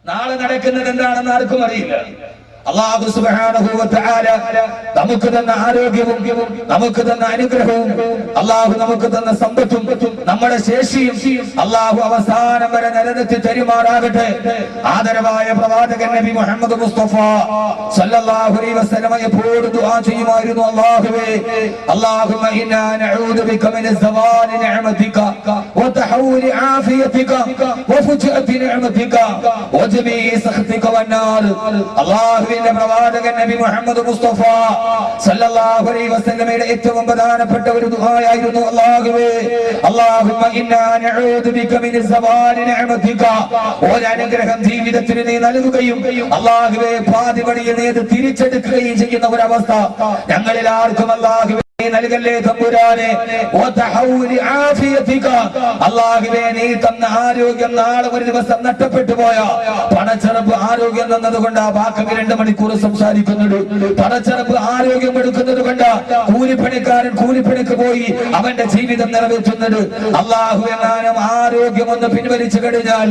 നാളെ നടക്കുന്നത് എന്താണെന്ന് ആർക്കും അറിയില്ല. അല്ലാഹു സുബ്ഹാനഹു വ തആല നമുക്ക് തന്ന ആരോഗ്യവും നമുക്ക് തന്ന അനുഗ്രഹവും അല്ലാഹു നമുക്ക് തന്ന സമ്പത്തും നമ്മുടെ ശേഷിയും അല്ലാഹു അവസാനം വരെ നിലനിർത്തി തരുമാറാകട്ടെ. ആദരവായ പ്രവാചകൻ നബി മുഹമ്മദ് മുസ്തഫ സല്ലല്ലാഹു അലൈഹി വസല്ലം എപ്പോഴും ദുആ ചെയ്യുമായിരുന്നു, അല്ലാഹുവേ അല്ലാഹുമ്മ ഇന്നാ നഊദു ബിക മിന സവാലി നിഅമതിക വ തഹവ്വുലി ആഫിയതിക വ ഫുജ്അതി നിഅമതിക വ ജമീഇ സഖതിക വന്നാർ. അല്ലാഹു പ്രവാചകൻ നബി മുഹമ്മദ് മുസ്തഫ സല്ലല്ലാഹു അലൈഹി വസല്ലമയുടെ ഏറ്റവും പ്രധാനപ്പെട്ട ഒരു ദുആയായിരുന്നു, അല്ലാഹുവേ അല്ലാഹുമ്മ ഇന്നാ നഊദു ബിക മിൻ സവാലി നിഅമതിക. ഒരു അനുഗ്രഹം ജീവിതത്തിൽ നീ നൽകുകയും അല്ലാഹുവേ പാതി വഴിയിൽ നീ തിരിച്ചെടുക്കുകയും ചെയ്യുന്ന ഒരു അവസ്ഥ ഞങ്ങളിൽ ആർക്കും അല്ലാഹുവേ നൽകല്ലേ തമ്പുരാനെ. അല്ലാഹുവേ നീ തന്ന ആരോഗ്യം നാളെ ഒരു ദിവസം നഷ്ടപ്പെട്ടു പോയ പണച്ചെറുപ്പ് ആരോഗ്യം തന്നതുകൊണ്ട് ആ ബാക്കി 2 മണിക്കൂർ സംസാരിക്കുന്നുണ്ട്. പണച്ചെറുപ്പ് ആരോഗ്യം എടുക്കുന്നത് കൊണ്ട് കൂലിപ്പണിക്കാരൻ കൂലിപ്പണിക്ക് പോയി അവന്റെ ജീവിതം നിറവേറ്റുന്നത്. അല്ലാഹു എങ്ങാനും ആരോഗ്യം ഒന്ന് പിൻവലിച്ചു കഴിഞ്ഞാൽ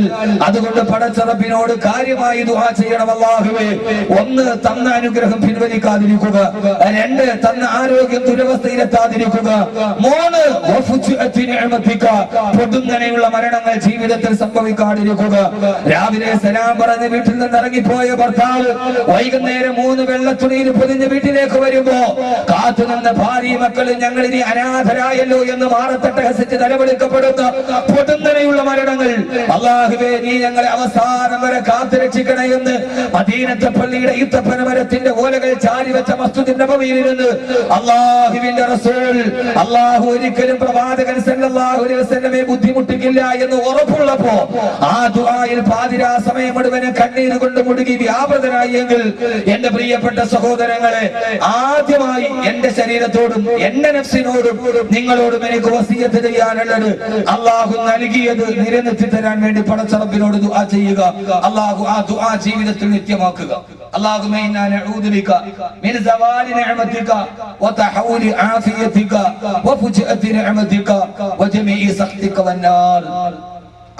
അതുകൊണ്ട് പണച്ചെറുപ്പിനോട് കാര്യമായി ദുആ ചെയ്യണം. അല്ലാഹുവേ ഒന്ന് തന്ന അനുഗ്രഹം പിൻവലിക്കാതിരിക്കുക, 2 തന്ന ആരോഗ്യം ിലെത്താതിരിക്കുക, 3 പൊടുന്നനെയുള്ള മരണങ്ങൾ ജീവിതത്തിൽ സംഭവിക്കാതിരിക്കുക. രാവിലെ സലാം പറഞ്ഞ് വീട്ടിൽ നിന്ന് ഇറങ്ങിപ്പോയ ഭർത്താവ് വൈകുന്നേരം 3 വെള്ളത്തുണിയിൽ പൊതിഞ്ഞ് വീട്ടിലേക്ക് വരുമ്പോ കാത്തുനിന്ന ഭാര്യ മക്കളും ഞങ്ങൾ ഇനി അനാഥരായല്ലോ എന്ന് മാറത്തട്ട ഹസിച്ച് നിലവിളിക്കപ്പെടുന്ന പൊടുന്നനെയുള്ള മരണങ്ങൾ അല്ലാഹുവേ നീ ഞങ്ങളെ അവസാനം വരെ കാത്തുരക്ഷിക്കണേ എന്ന് മദീനത്തെ പള്ളിയുടെ ഈത്തപ്പന മരത്തിന്റെ ഓലകൾ ചാരി വെച്ച മസ്ജിദ് നബവിയിൽ ഇരുന്ന് അല്ലാഹുവിന്റെ റസൂൽ അല്ലാഹു ഒരിക്കലും പ്രവാചകൻ സല്ലല്ലാഹു അലൈഹി വസല്ലമയെ ബുദ്ധിമുട്ടിക്കില്ല എന്ന് ഉറപ്പുള്ളപ്പോ ആ ദുആയിൽ പാതിരാ സമയം മുഴുവൻ കണ്ണീര് കൊണ്ട് മുഴുകി വ്യാപൃതനായി എങ്കിൽ എന്റെ പ്രിയപ്പെട്ട സഹോദരങ്ങളെ, ആദ്യമായി എന്റെ ശരീരത്തോടും എന്റെ നഫ്സിനോടും നിങ്ങളോടും എനിക്ക് വസിയത്ത് ചെയ്യാനുള്ളത് അല്ലാഹു നൽകിയത് നിലനിർത്തി തരാൻ വേണ്ടി പടച്ചറബിനോട് ദുആ ചെയ്യുക. അല്ലാഹു ആ ദുആ ജീവിതത്തിൽ നിത്യമാക്കുക. അല്ലാഹുമ്മ ഇന്നാ നഊദു ബിക മിൻ സവാലി നിഅമതിക വ തഹവ്വുലി ആഫിയതിക വ ഫുജ്അതി നിഅമതിക വ ജമീഇ സഖതിക വന്നാർ.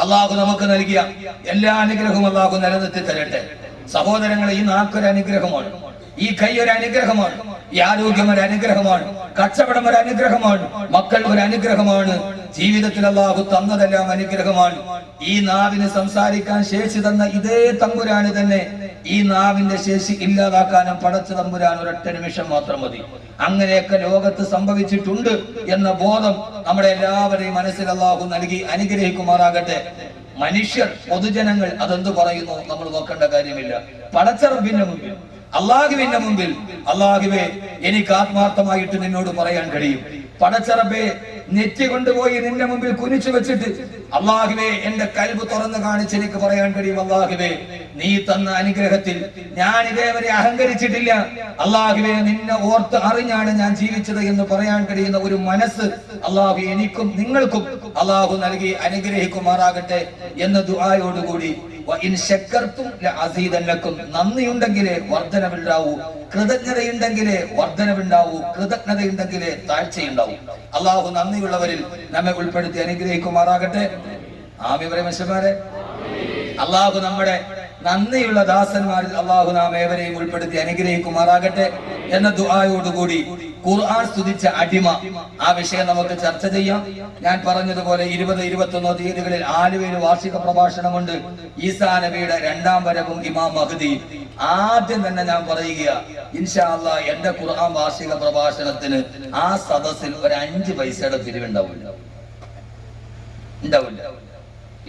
അല്ലാഹു നമുക്ക് നൽകിയ എല്ലാ അനുഗ്രഹവും അല്ലാഹു നിലനിർത്തി തരട്ടെ. സഹോദരങ്ങളെ, ഈ നാക്കൊരു അനുഗ്രഹമാണ്, ഈ കൈ ഒരു അനുഗ്രഹമാണ്, ഈ ആരോഗ്യം ഒരു അനുഗ്രഹമാണ്, കച്ചവടം ഒരു അനുഗ്രഹമാണ്, മക്കൾ ഒരു അനുഗ്രഹമാണ്. ജീവിതത്തിൽ അല്ലാഹു തന്നതെല്ലാം അനുഗ്രഹമാണ്. ഈ നാവിന് സംസാരിക്കാൻ ശേഷി തന്ന ഇതേ തമ്പുരാന് തന്നെ ഈ നാവിന്റെ ശേഷി ഇല്ലാതാക്കാനും പടച്ച തമ്പുരാൻ ഒരൊറ്റ നിമിഷം മാത്രം മതി. അങ്ങനെയൊക്കെ ലോകത്ത് സംഭവിച്ചിട്ടുണ്ട് എന്ന ബോധം നമ്മുടെ എല്ലാവരെയും മനസ്സിൽ അല്ലാഹു നൽകി അനുഗ്രഹിക്കുമാറാകട്ടെ. മനുഷ്യർ, പൊതുജനങ്ങൾ അതെന്ത് പറയുന്നു നമ്മൾ നോക്കേണ്ട കാര്യമില്ല. പടച്ചറബിന്റെ മുമ്പിൽ, അല്ലാഹുവിന്റെ മുമ്പിൽ, അല്ലാഹുവേ എനിക്ക് ആത്മാർത്ഥമായിട്ട് നിന്നോട് പറയാൻ കഴിയും. പടച്ചറബേ, നെറ്റി കൊണ്ടുപോയി നിന്റെ മുമ്പിൽ കുനിച്ചു വെച്ചിട്ട് അല്ലാഹുവേ എന്റെ കൽബ് തുറന്നു കാണിച്ച് എനിക്ക് പറയാൻ കഴിയും, അല്ലാഹുവേ നീ തന്ന അനുഗ്രഹത്തിൽ ഞാൻ ഇതേവരെ അഹങ്കരിച്ചിട്ടില്ല. അല്ലാഹുവേ നിന്നെ ഓർത്ത് അറിഞ്ഞാണ് ഞാൻ ജീവിച്ചത് എന്ന് പറയാൻ കഴിയുന്ന ഒരു മനസ്സ് അല്ലാഹു എനിക്കും നിങ്ങൾക്കും അല്ലാഹു നൽകി അനുഗ്രഹിക്കുമാറാകട്ടെ എന്ന ദുആയോടുകൂടി നന്ദിയുണ്ടെങ്കിലേ വർധനവുണ്ടാവൂ, കൃതജ്ഞതയുണ്ടെങ്കിലേ വർധനവുണ്ടാവൂ, കൃതജ്ഞതയുണ്ടെങ്കിലേ താഴ്ചയുണ്ടാവൂ. അല്ലാഹു നന്ദിയുള്ളവരിൽ നമ്മെ ഉൾപ്പെടുത്തി അനുഗ്രഹിക്കുമാറാകട്ടെ. ആമീൻ പറയും മനുഷ്യന്മാരെ. അല്ലാഹു നമ്മുടെ നന്ദിയുള്ള ദാസന്മാരിൽ അല്ലാഹു നാം ഏവരെയും ഉൾപ്പെടുത്തി അനുഗ്രഹിക്കുമാറാകട്ടെ എന്ന ദുആയോടുകൂടി ഖുർആൻ സ്തുതിച്ച അടിമ, ആ വിഷയം നമുക്ക് ചർച്ച ചെയ്യാം. ഞാൻ പറഞ്ഞതുപോലെ 20, 21 തീയതികളിൽ ആലുവയിൽ വാർഷിക പ്രഭാഷണമുണ്ട്. ഈസാ നബിയുടെ 2ാം വരവും ഇമാം മഹ്ദി. ആദ്യം തന്നെ ഞാൻ പറയുക, ഇൻഷാ അല്ലാഹ് എന്റെ ഖുർആൻ വാർഷിക പ്രഭാഷണത്തിന് ആ സദസ്സിൽ ഒരു 5 പൈസയുടെ പിരിവുണ്ടാവില്ല.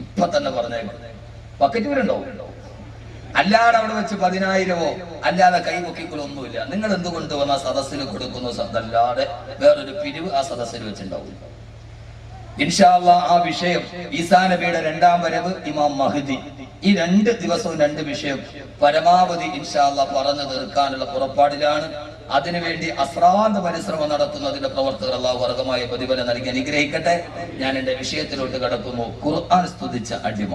ഇപ്പൊ തന്നെ പറഞ്ഞേക്കും, ബക്കറ്റ് വരുണ്ടാവും. അല്ലാതെ അവിടെ വെച്ച് 10,000 അല്ലാതെ കൈമുക്കിക്കൊള്ളൊന്നുമില്ല. നിങ്ങൾ എന്തുകൊണ്ട് വന്ന സദസ്സിന് കൊടുക്കുന്നു അല്ലാതെ വേറൊരു പിരിവ് ആ സദസ്സിൽ വെച്ചിട്ടുണ്ടാവും. ഇൻഷാ അല്ലാഹ് ആ വിഷയം ഈസാ നബിയുടെ 2ാം വരവ്, ഇമാം മഹ്ദി, ഈ 2 ദിവസവും 2 വിഷയം പരമാവധി ഇൻഷാ അല്ലാഹ് പറഞ്ഞു തീർക്കാനുള്ള പുറപ്പാടിലാണ്. അതിനുവേണ്ടി അശ്രാന്ത പരിശ്രമം നടത്തുന്നതിന്റെ പ്രവർത്തകർ അല്ലാഹു വർഗമായ പ്രതിഫലം നൽകി അനുഗ്രഹിക്കട്ടെ. ഞാൻ എന്റെ വിഷയത്തിലോട്ട് കടക്കുന്നു. ഖുർആൻ സ്തുതിച്ച അടിമ.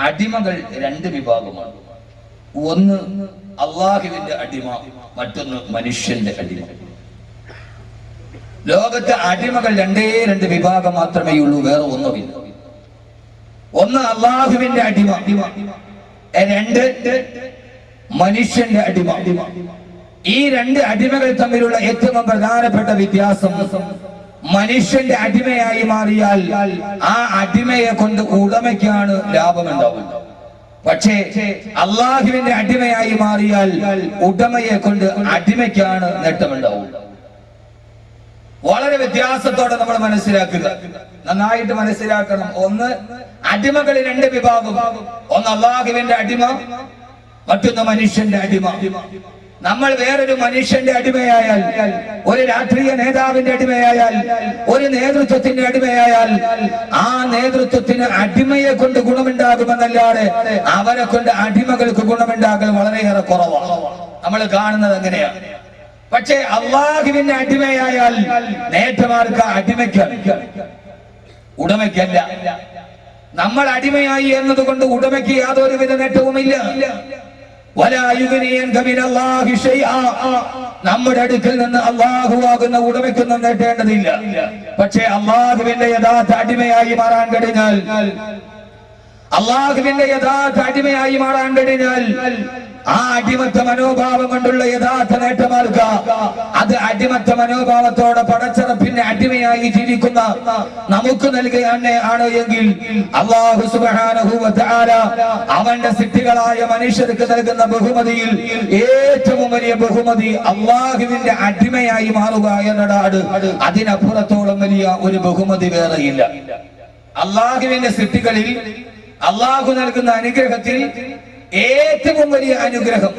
അടിമകൾ 2 വിഭാഗമാണ്. ഒന്ന് അല്ലാഹുവിന്റെ അടിമ, മറ്റൊന്ന് മനുഷ്യന്റെ അടിമ. ലോകത്തെ അടിമകൾ 2 വിഭാഗം മാത്രമേ ഉള്ളൂ, വേറെ ഒന്നുമില്ല. ഒന്ന് അല്ലാഹുവിന്റെ അടിമ, രണ്ട് മനുഷ്യന്റെ അടിമ. ഈ രണ്ട് അടിമകൾ തമ്മിലുള്ള ഏറ്റവും പ്രധാനപ്പെട്ട വ്യത്യാസം, മനുഷ്യന്റെ അടിമയായി മാറിയാൽ ആ അടിമയെ കൊണ്ട് ഉടമയ്ക്കാണ് ലാഭമുണ്ടാവുന്നത്. പക്ഷേ അള്ളാഹുവിന്റെ അടിമയായി മാറിയാൽ ഉടമയെ കൊണ്ട് അടിമയ്ക്കാണ് നേട്ടമുണ്ടാവുന്നത്. വളരെ വ്യത്യാസത്തോടെ നമ്മൾ മനസ്സിലാക്കുക, നന്നായിട്ട് മനസ്സിലാക്കണം. ഒന്ന്, അടിമകൾ രണ്ട് വിഭാഗം. ഒന്ന് അള്ളാഹുവിന്റെ അടിമ, മറ്റൊന്ന് മനുഷ്യന്റെ അടിമ. നമ്മൾ വേറൊരു മനുഷ്യന്റെ അടിമയായാൽ, ഒരു രാഷ്ട്രീയ നേതാവിന്റെ അടിമയായാൽ, ഒരു നേതൃത്വത്തിന്റെ അടിമയായാൽ, ആ നേതൃത്വത്തിന് അടിമയെ കൊണ്ട് ഗുണമുണ്ടാകുമെന്നല്ലാതെ അവരെ കൊണ്ട് അടിമകൾക്ക് ഗുണമുണ്ടാകൽ വളരെയേറെ കുറവാണ്. നമ്മൾ കാണുന്നത് അങ്ങനെയാണ്. പക്ഷേ അള്ളാഹുവിന്റെ അടിമയായാൽ നേട്ടമാർക്ക് അടിമയ്ക്ക്, ഉടമയ്ക്കല്ല. നമ്മൾ അടിമയായി എന്നതുകൊണ്ട് ഉടമയ്ക്ക് യാതൊരുവിധ നേട്ടവുമില്ല. നമ്മുടെ അടുക്കൽ നിന്ന് അള്ളാഹു ആകുന്ന ഉടമയ്ക്കൊന്നും നേട്ടേണ്ടതില്ല. പക്ഷേ അള്ളാഹുവിന്റെ യഥാർത്ഥ അടിമയായി മാറാൻ കഴിഞ്ഞാൽ, അള്ളാഹുവിന്റെ യഥാർത്ഥ അടിമയായി മാറാൻ കഴിഞ്ഞാൽ ആ അടിമത്ത മനോഭാവം കൊണ്ടുള്ള യഥാർത്ഥ നേട്ടമാർക്ക, അത് അടിമത്ത മനോഭാവത്തോടെ പടച്ചറപ്പിന്റെ അടിമയായി ജീവിക്കുന്ന നമുക്ക് നൽകുകയാണ് എങ്കിൽ അല്ലാഹു സുബ്ഹാനഹു വ തആല അവന്റെ സൃഷ്ടികളായ മനുഷ്യർക്ക് നൽകുന്ന ബഹുമതിയിൽ ഏറ്റവും വലിയ ബഹുമതി അള്ളാഹുവിന്റെ അടിമയായി മാറുക എന്നതാണ്. അതിനപ്പുറത്തോളം വലിയ ഒരു ബഹുമതി വേറെയില്ല. അള്ളാഹുവിന്റെ സൃഷ്ടികളിൽ അള്ളാഹു നൽകുന്ന അനുഗ്രഹത്തിൽ ഏറ്റവും വലിയ അനുഗ്രഹം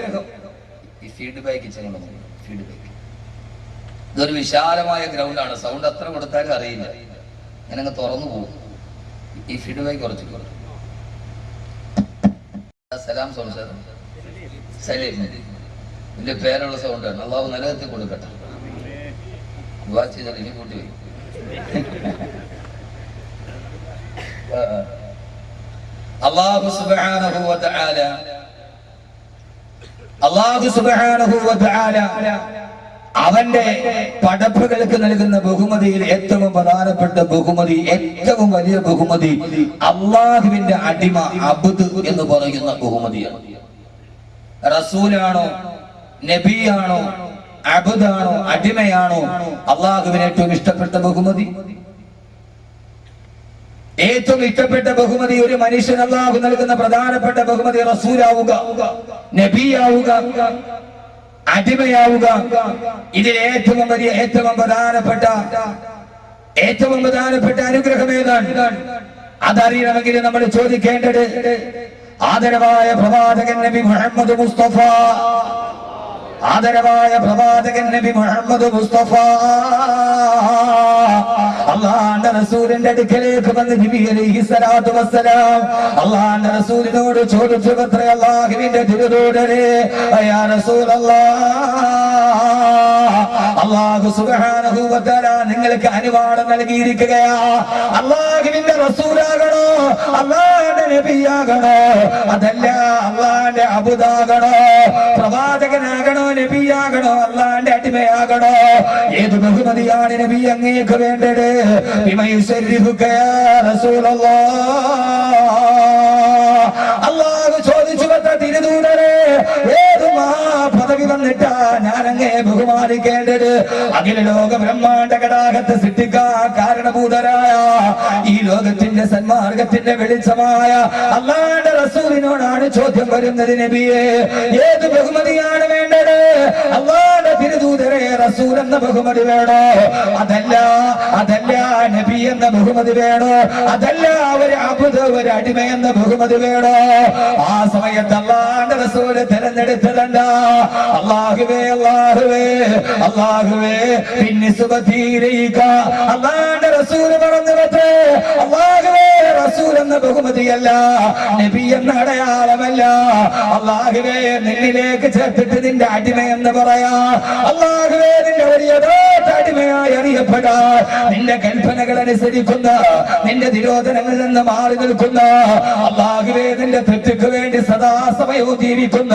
ഈ ഫീഡ്ബാക്ക് ചെയ്യണം. ഫീഡ്ബാക്ക് ഇതൊരു വിശാലമായ ഗ്രൗണ്ടാണ്. സൗണ്ട് അത്ര കൊടുത്താലും അറിയില്ല, ഞാനങ്ങ് തുറന്നു പോകും. ഈ ഫീഡ്ബാക്ക് കുറച്ച് സലാം സൗണ്ട്, സലീം വലിയ പേരുള്ള സൗണ്ടാണ്. അള്ളാഹു നരകത്തിൽ കൊടുക്കട്ടെ. ഇനി കൂട്ടി വരും. അല്ലാഹു സുബ്ഹാനഹു വ തആല, അല്ലാഹു സുബ്ഹാനഹു വ തആല അവന്റെ പടപ്പുകൾക്ക് നൽകുന്ന ബഹുമതിയിൽ ഏറ്റവും പ്രധാനപ്പെട്ട ബഹുമതി, ഏറ്റവും വലിയ ബഹുമതി അള്ളാഹുവിന്റെ അടിമ, അബ്ദ് എന്ന് പറയുന്ന ബഹുമതിയാണ്. റസൂലാണോ, നബിയാണോ, അബ്ദാണോ, അടിമയാണോ അള്ളാഹുവിന് ഏറ്റവും ഇഷ്ടപ്പെട്ട ബഹുമതി? ഏറ്റവും ഇഷ്ടപ്പെട്ട ബഹുമതി ഒരു മനുഷ്യൻ അല്ലാഹു നൽകുന്ന പ്രധാനപ്പെട്ട ബഹുമതി റസൂലാവുക, നബിയാവുക, അടിമയാവുക. ഇതിൽ ഏറ്റവും വലിയ ഏറ്റവും പ്രധാനപ്പെട്ട അനുഗ്രഹം ഏതാണ്? അതറിയണമെങ്കിൽ നമ്മൾ ചോദിക്കേണ്ടത് ആദരവായ പ്രവാചകൻ നബി മുഹമ്മദ് മുസ്തഫ, ആദരവായ പ്രവാചകൻ നബി മുഹമ്മദ് മുസ്തഫ അള്ളാഹുവിന്റെ റസൂലിന്റെ അടുക്കലേക്ക് വന്ന് നബി അലൈഹി സ്വലാത്തു വസ്സലാം അള്ളാഹുവിന്റെ റസൂലിനോട് ചോദിച്ചു, അല്ലാഹുവിന്റെ തിരുദൂതരേ, യാ റസൂലല്ലാഹ്, അല്ലാഹു സുബ്ഹാനഹു വ തആല നിങ്ങൾക്ക് അനുവാദം നൽകിയിരിക്കുകയാ. അല്ലാഹുവിന്റെ റസൂലാകണോ, അല്ലാഹുവിന്റെ നബിയാകണോ, അതല്ല അല്ലാഹുവിന്റെ അബ്ദാകണോ, പ്രവാചകനാകണോ, നബിയാകണോ, അല്ലാഹുവിന്റെ അടിമയാകണോ? ഏത് ബഹുമതിയാണ് നബി അങ്ങേക്ക് വേണ്ടത്? അല്ലാഹു ചോദിച്ചു, തിരുദൂതരെ, ഏത് പദവി വന്നിട്ടാ ഞാൻ അങ്ങേ ബഹുമാനിക്കേണ്ടത്? അഖില ലോക ബ്രഹ്മാണ്ഡ കടാകത്തെ സൃഷ്ടിക്കാൻ കാരണഭൂതരായ ഈ ലോകത്തിന്റെ സന്മാർഗത്തിന്റെ വെളിച്ചമായ അല്ലാഹുവിന്റെ റസൂലിനോടാണ് ചോദ്യം വരുന്നത്. നബിയെ, ഏത് ബഹുമതിയാണ് വേണ്ടത്? അല്ലാഹുവിന്റെ തിരുദൂതരെ, റസൂൽ എന്ന ബഹുമതി വേണോ? അതല്ല നബി എന്ന ബഹുമതി വേണോ? അതല്ല ഒരു അബ്ദ്, ഒരു അടിമ എന്ന ബഹുമതി വേണോ? ആ സമയത്ത് അല്ലാഹുവിന്റെ റസൂൽ തിരഞ്ഞെടുത്തതല്ല. അല്ലാഹുവേ, അല്ലാഹുവേ, അല്ലാഹുവേ, പിന്നിസുബതീരയിക, അല്ലാഹുവിന്റെ റസൂൽ പറഞ്ഞു വെച്ചേ, അല്ലാഹുവേ, റസൂൽ എന്ന ബഹുമതിയല്ല, നബി എന്ന അടയാളമല്ല. അല്ലാഹുവേ, നിന്നിലേക്ക് ചേർത്തിട്ട് നിന്റെ അടിമ എന്ന് പറയാ. അല്ലാഹുവേ, നിന്റെ വലിയ അടിമയായി അറിയപ്പെടാ, നിന്റെ കൽപ്പനകൾ അനുസരിക്കുന്ന, നിന്റെ നിരോധനങ്ങളിൽ നിന്ന് മാറി നിൽക്കുന്ന, അല്ലാഹുവേ, നിന്റെ തൃപ്തിക്ക് വേണ്ടി സദാസമയവും ജീവിക്കുന്ന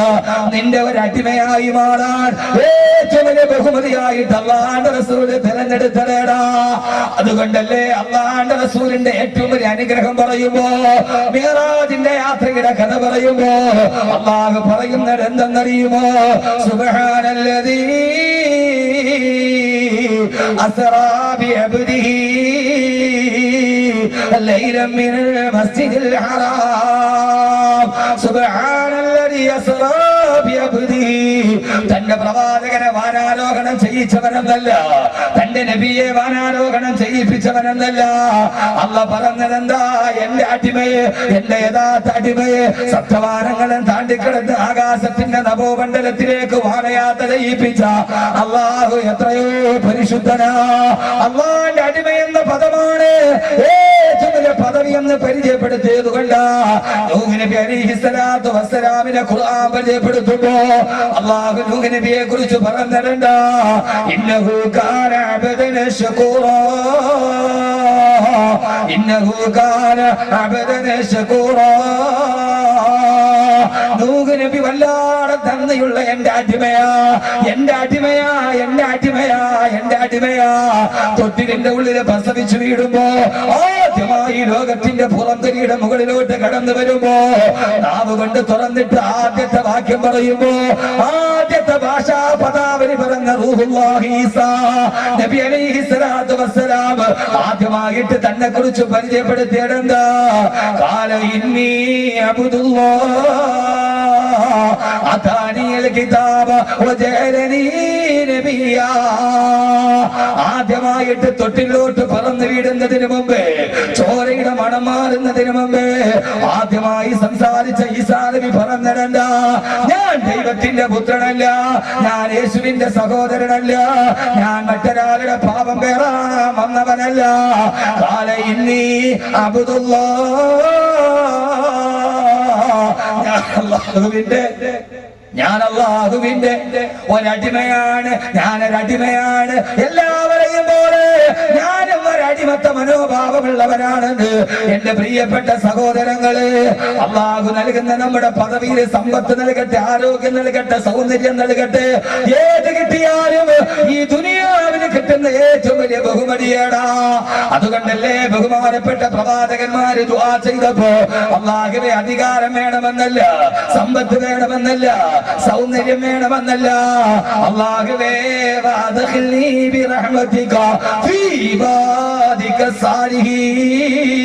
നിന്റെ ഒരു അടിമയായി മാറാൻ ഏറ്റവും വലിയ ബഹുമതിയായിട്ട് അല്ലാഹുവിന്റെ റസൂൽ തിരഞ്ഞെടുത്തതേടാ. അതുകൊണ്ടല്ലേ അല്ലാഹുവിന്റെ റസൂലിന്റെ ഏറ്റവും വലിയ അനുഗ്രഹം ചരിത്രം പറയുമ്പോ, മിഅ്റാജിന്റെ യാത്രയുടെ കഥ പറയുമ്പോ അല്ലാഹു പറയുന്നത് എന്തെന്നറിയുമോ? സുബ്ഹാനല്ലദീ അസ്റാ ബിഅബ്ദിഹി ലൈലൻ മിനൽ മസ്ജിദിൽ ഹറാം. സുബ്ഹാനല്ലദീ അസ്റാ ബിഅബ്ദിഹി. തന്റെ പ്രവാചകനെ വാനാരോഹണം ചെയ്യിച്ചവനെന്നല്ല, തന്റെ നബിയെ വാനാരോഹണം ചെയ്യിപ്പിച്ചവനെന്നല്ല. അല്ലാഹു പറഞ്ഞതെന്താ? എന്റെ അടിമയെ, എന്റെ യഥാർത്ഥ അടിമയെ സപ്തവാനങ്ങളും താണ്ടിക്കിടന്ന് ആകാശത്തിന്റെ നഭോമണ്ഡലത്തിലേക്ക് വാനയാത്ര ചെയ്യിപ്പിച്ച അല്ലാഹു എത്രയോ പരിശുദ്ധനാ. അല്ലാഹുവിന്റെ അടിമ എന്ന പദമാണ് ഏറ്റവും വലിയ പദവി എന്ന് പരിചയപ്പെടുത്തിയത് കൊണ്ട് നൂഹ് നബി അലൈഹിസ്സലാത്തു വസ്സലാമിനെ ഖുർആൻ പരിചയപ്പെടുത്തുമ്പോ അല്ലാഹു നൂഹ് നബിയെ കുറിച്ച് പറഞ്ഞിട്ടുണ്ട്, ഇന്നഹു കാന അബ്ദൻ ശകൂറാ, ഇന്നഹു കാന അബ്ദൻ ശകൂറാ. നൂഹ് നബി വല്ലാതെ നന്ദിയുള്ള എന്റെ അടിമയാ, എന്റെ അടിമയാ, എന്റെ അടിമയാ, എന്റെ അടിമയാ. തൊട്ടിലിന്റെ ഉള്ളില് പ്രസവിച്ചു വീടുമ്പോ ആദ്യമായി ലോകത്തിന്റെ പുറംതരിയുടെ മുകളിലോട്ട് കടന്നു വരുമ്പോ നാവ് കൊണ്ട് തുറന്നിട്ട് ആദ്യത്തെ വാക്യം പറയുമ്പോ ആദ്യത്തെ ഭാഷാ പദാവലി പറഞ്ഞ റൂഹുല്ലാഹി ഈസാ നബി അലൈഹിസ്സലാത്തു വസ്സലാം ആദ്യമായിട്ട് തന്നെ കുറിച്ച് പരിചയപ്പെടുത്തിയതെന്താ? ഖാല ഇന്നി അബ്ദുല്ലാഹ് അതാനിയൽ കിതാബ വജഅലനീ നബിയാ. ആദ്യമായിട്ട് തൊട്ടിലോട്ട് പറന്നു വീടുന്നതിന് മുമ്പേ, ചോരയുടെ മണം മാറുന്നതിന് മുമ്പേ ആദ്യമായി സംസാരിച്ച ഈസാ നബി പറഞ്ഞിടണ്ട, ഞാൻ ദൈവത്തിന്റെ പുത്രനല്ല, ഞാൻ യേശുവിന്റെ സഹോദരനല്ല, ഞാൻ മറ്റൊരാളുടെ പാപം പേറാൻ വന്നവനല്ല. ഖാല ഇന്നി അബ്ദുല്ലാഹ്, ഞാൻ അല്ലാഹുവിന്റെ ഒരടിമയാണ്, ഞാനൊരടിമയാണ്. എല്ലാവരെയും പോലെ ഞാനും ഒരടിമത്ത മനോഭാവമുള്ളവനാണെന്ന് എന്റെ പ്രിയപ്പെട്ട സഹോദരങ്ങള്, അല്ലാഹു നൽകുന്ന നമ്മുടെ പദവിയിൽ സമ്പത്ത് നൽകട്ടെ, ആരോഗ്യം നൽകട്ടെ, സൗന്ദര്യം നൽകട്ടെ, ഏത് കിട്ടിയാലും ഈ ദുനിയാവിന് കിട്ടുന്ന ഏറ്റവും വലിയ ബഹുമതിയേടാ. അതുകൊണ്ടല്ലേ ബഹുമാനപ്പെട്ട പ്രവാചകന്മാര് ദുആ ചെയ്തപ്പോ അല്ലാഹുവേ അധികാരം വേണമെന്നല്ല, സമ്പത്ത് വേണമെന്നല്ല, സൗന്ദര്യം വേണമെന്നല്ല, അല്ലാഹുവേ വഅദ്ഖിൽനീ ബിറഹ്മതിക ഫീ ഇബാദിക സാലിഹീൻ.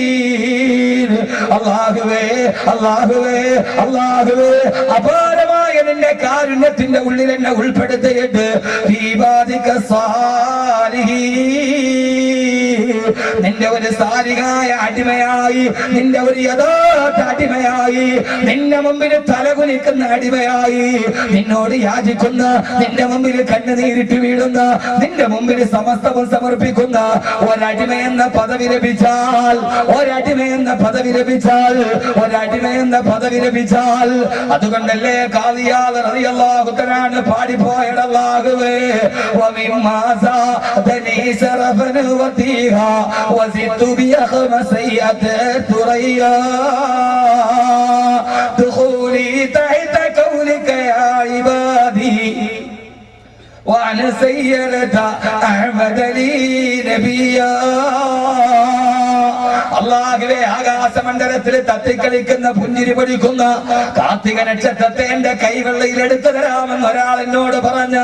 അല്ലാഹുവേ, അല്ലാഹുവേ, അല്ലാഹുവേ അപാരമായ നിന്റെ കാരുണ്യത്തിന്റെ ഉള്ളിൽ എന്നെ ഉൾപ്പെടുത്തിയിട്ട് ഫീ ഇബാദിക സാലിഹീൻ, നിന്റെ ഒരു സാലിഹായ അടിമയായി, നിന്റെ ഒരു യഥാർത്ഥ അടിമയായി, നിന്റെ മുമ്പിൽ തലകുനിക്കുന്ന അടിമയായി, നിന്നോട് യാചിക്കുന്ന, നിന്റെ മുമ്പിൽ കണ്ണുനീരിട്ട് വീഴുന്ന, നിന്റെ മുമ്പിൽ സമസ്തവും സമർപ്പിക്കുന്ന ഒരടിമയെന്ന പദവി ലഭിച്ചാൽ, ഒരടിമയെന്ന പദവി ലഭിച്ചാൽ, ഒരടിമയെന്ന പദവി ലഭിച്ചാൽ, അതുകൊണ്ടല്ലേ ഖാദിയാദ് റളിയല്ലാഹു തആല പാടിപ്പോയത് അല്ലാഹുവേ വമിമ്മാ സാദനി ശറഫൻ വതീഹാ വസിതു ബിഖമസയ്യത തുറയ്യാ ദഖൂലി തഹത قولك يا عبادي وانا سيرت احمد لي نبيا. അല്ലാഹുവേ ആകാശമണ്ഡലത്തിൽ തത്തിക്കളിക്കുന്ന പുഞ്ചിരി പൊടിക്കുന്ന കാർത്തിക നക്ഷത്രത്തെ എന്റെ കൈവെള്ളയിൽ എടുത്തു തരാമെന്ന് ഒരാൾ എന്നോട് പറഞ്ഞ,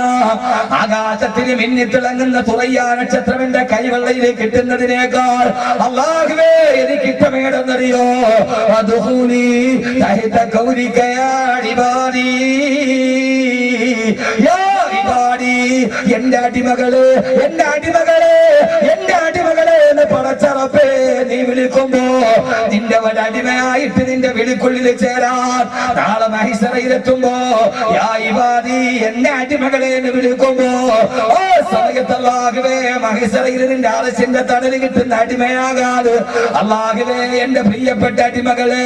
ആകാശത്തിന് മിന്നിത്തിളങ്ങുന്ന തുറയ്യാ നക്ഷത്രം എന്റെ കൈവെള്ളയിൽ കിട്ടുന്നതിനേക്കാൾ അല്ലാഹുവേ എനിക്ക് ഇഷ്ടമേടെന്നറിയോ? അദ്ഖൂലി തഹത ഖൗലിക യാ ഇബാദി, യാ ഇബാദി, എന്റെ അടിമകളെ, എന്റെ അടിമകളെ, എന്റെ അടിമകളെ എന്ന് പടച്ചറപ്പേ നീ വിളിക്കുമ്പോ നിന്റെ ഒരടിമയായിട്ട് നിന്റെ വിളിക്കുള്ളിൽ ചേരാൻ നാളെ മഹിശറയിലെത്തുമ്പോ യാ ഇബാദി, എന്റെ അടിമകളെ എന്ന് വിളിക്കുമ്പോ ഓ സമയത്ത് അല്ലാഹുവേ മഹിശറയിൽ നിന്റെ ആലസ്യന്റെ തണല് കിട്ടുന്ന അടിമയാകാതെ അല്ലാഹുവേ എന്റെ പ്രിയപ്പെട്ട അടിമകളെ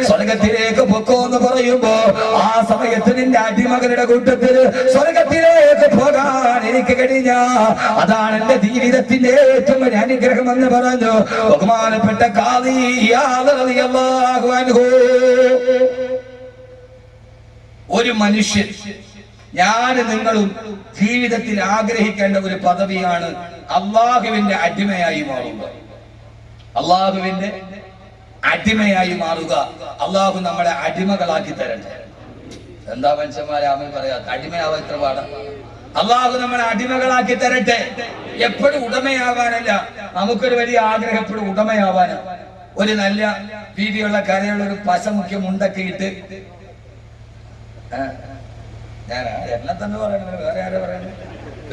സ്വർഗത്തിലേക്ക് പൊക്കോ എന്ന് പറയുമ്പോ ആ സമയത്ത് നിന്റെ അടിമകളുടെ കൂട്ടത്തിൽ സ്വർഗത്തിലേക്ക് പോകാൻ എനിക്ക് കഴിഞ്ഞ, അതാണ് എന്റെ ജീവിതത്തിന്റെ ഏറ്റവും വലിയ അനുഗ്രഹം എന്ന് പറഞ്ഞു ബഹുമാനപ്പെട്ട ഖാദി ഇയാദ് റളിയല്ലാഹു അൻഹു. ഒരു മനുഷ്യൻ, ഞാൻ നിങ്ങളും ജീവിതത്തിൽ ആഗ്രഹിക്കേണ്ട ഒരു പദവിയാണ് അള്ളാഹുവിന്റെ അടിമയായി മാറുക. അള്ളാഹുവിന്റെ അടിമയായി മാറുക. അള്ളാഹു നമ്മളെ അടിമകളാക്കി തരട്ടെ. എന്താ മനുഷ്യന്മാരെ ആമേൻ പറയാത്ത? അടിമയാവാൻ ഇത്ര പാടാ? അള്ളാഹു നമ്മളെ അടിമകളാക്കി തരട്ടെ. എപ്പോഴും ഉടമയാവാനല്ല, നമുക്കൊരു വലിയ ആഗ്രഹം എപ്പോഴും ഉടമയാവാനാ. ഒരു നല്ല വീതിയുള്ള കരയുള്ള ഒരു പശമുഖ്യ മുണ്ടൊക്കെ ഇട്ട്, ഞാൻ എന്നെ തന്നെ പറയണത്, വേറെ ആരെ പറയുന്നത്?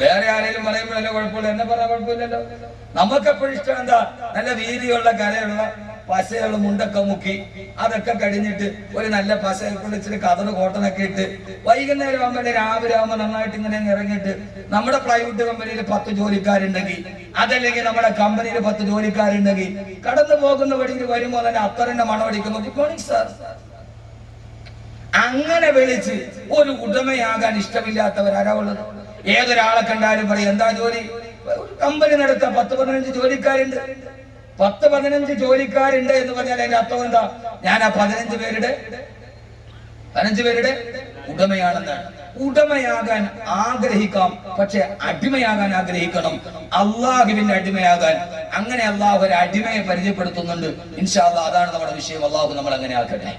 വേറെ ആരെങ്കിലും പറയുമ്പോഴല്ലോ കുഴപ്പമില്ല, എന്നെ പറയാൻ കുഴപ്പമില്ലല്ലോ. നമുക്കെപ്പോഴും ഇഷ്ടം എന്താ? നല്ല വീതിയുള്ള കരയുള്ള പശയുള്ള മുണ്ടൊക്കെ മുക്കി, അതൊക്കെ കഴിഞ്ഞിട്ട് ഒരു നല്ല പശ കുളിച്ചിട്ട് കതറ് കോട്ടനൊക്കെ ഇട്ട് വൈകുന്നേരം ആകുമ്പോൾ രാവിലെ ആകുമ്പോൾ നന്നായിട്ട് ഇങ്ങനെ ഇറങ്ങിയിട്ട്, നമ്മുടെ പ്രൈവറ്റ് കമ്പനിയിൽ 10 ജോലിക്കാരുണ്ടെങ്കിൽ, അതല്ലെങ്കിൽ നമ്മുടെ കമ്പനിയിൽ 10 ജോലിക്കാരുണ്ടെങ്കിൽ, കടന്നു പോകുന്ന വഴിയിൽ വരുമ്പോൾ തന്നെ അത്തറിന്റെ മണമടിക്കുന്നു, ഗുഡ് മോർണിംഗ് സാർ. അങ്ങനെ വിളിച്ച് ഒരു ഉടമയാകാൻ ഇഷ്ടമില്ലാത്തവരാരാ ഉള്ളത്? ഏതൊരാളെ കണ്ടാലും പറയും എന്താ ജോലി? കമ്പനി നടത്താൻ 10-15 ജോലിക്കാരുണ്ട്. 10-15 ജോലിക്കാരുണ്ട് എന്ന് പറഞ്ഞാൽ അതിന്റെ അർത്ഥം എന്താ? ഞാൻ ആ 15 പേരുടെ ഉടമയാണെന്നാണ്. ഉടമയാകാൻ ആഗ്രഹിക്കാം, പക്ഷെ അടിമയാകാൻ ആഗ്രഹിക്കണം. അള്ളാഹുവിന്റെ അടിമയാകാൻ. അങ്ങനെ അള്ളാഹു ഒരു അടിമയെ പരിചയപ്പെടുത്തുന്നുണ്ട്. ഇൻഷാ അല്ലാഹ് അതാണ് നമ്മുടെ വിഷയം. അള്ളാഹു നമ്മൾ അങ്ങനെ ആക്കട്ടെ.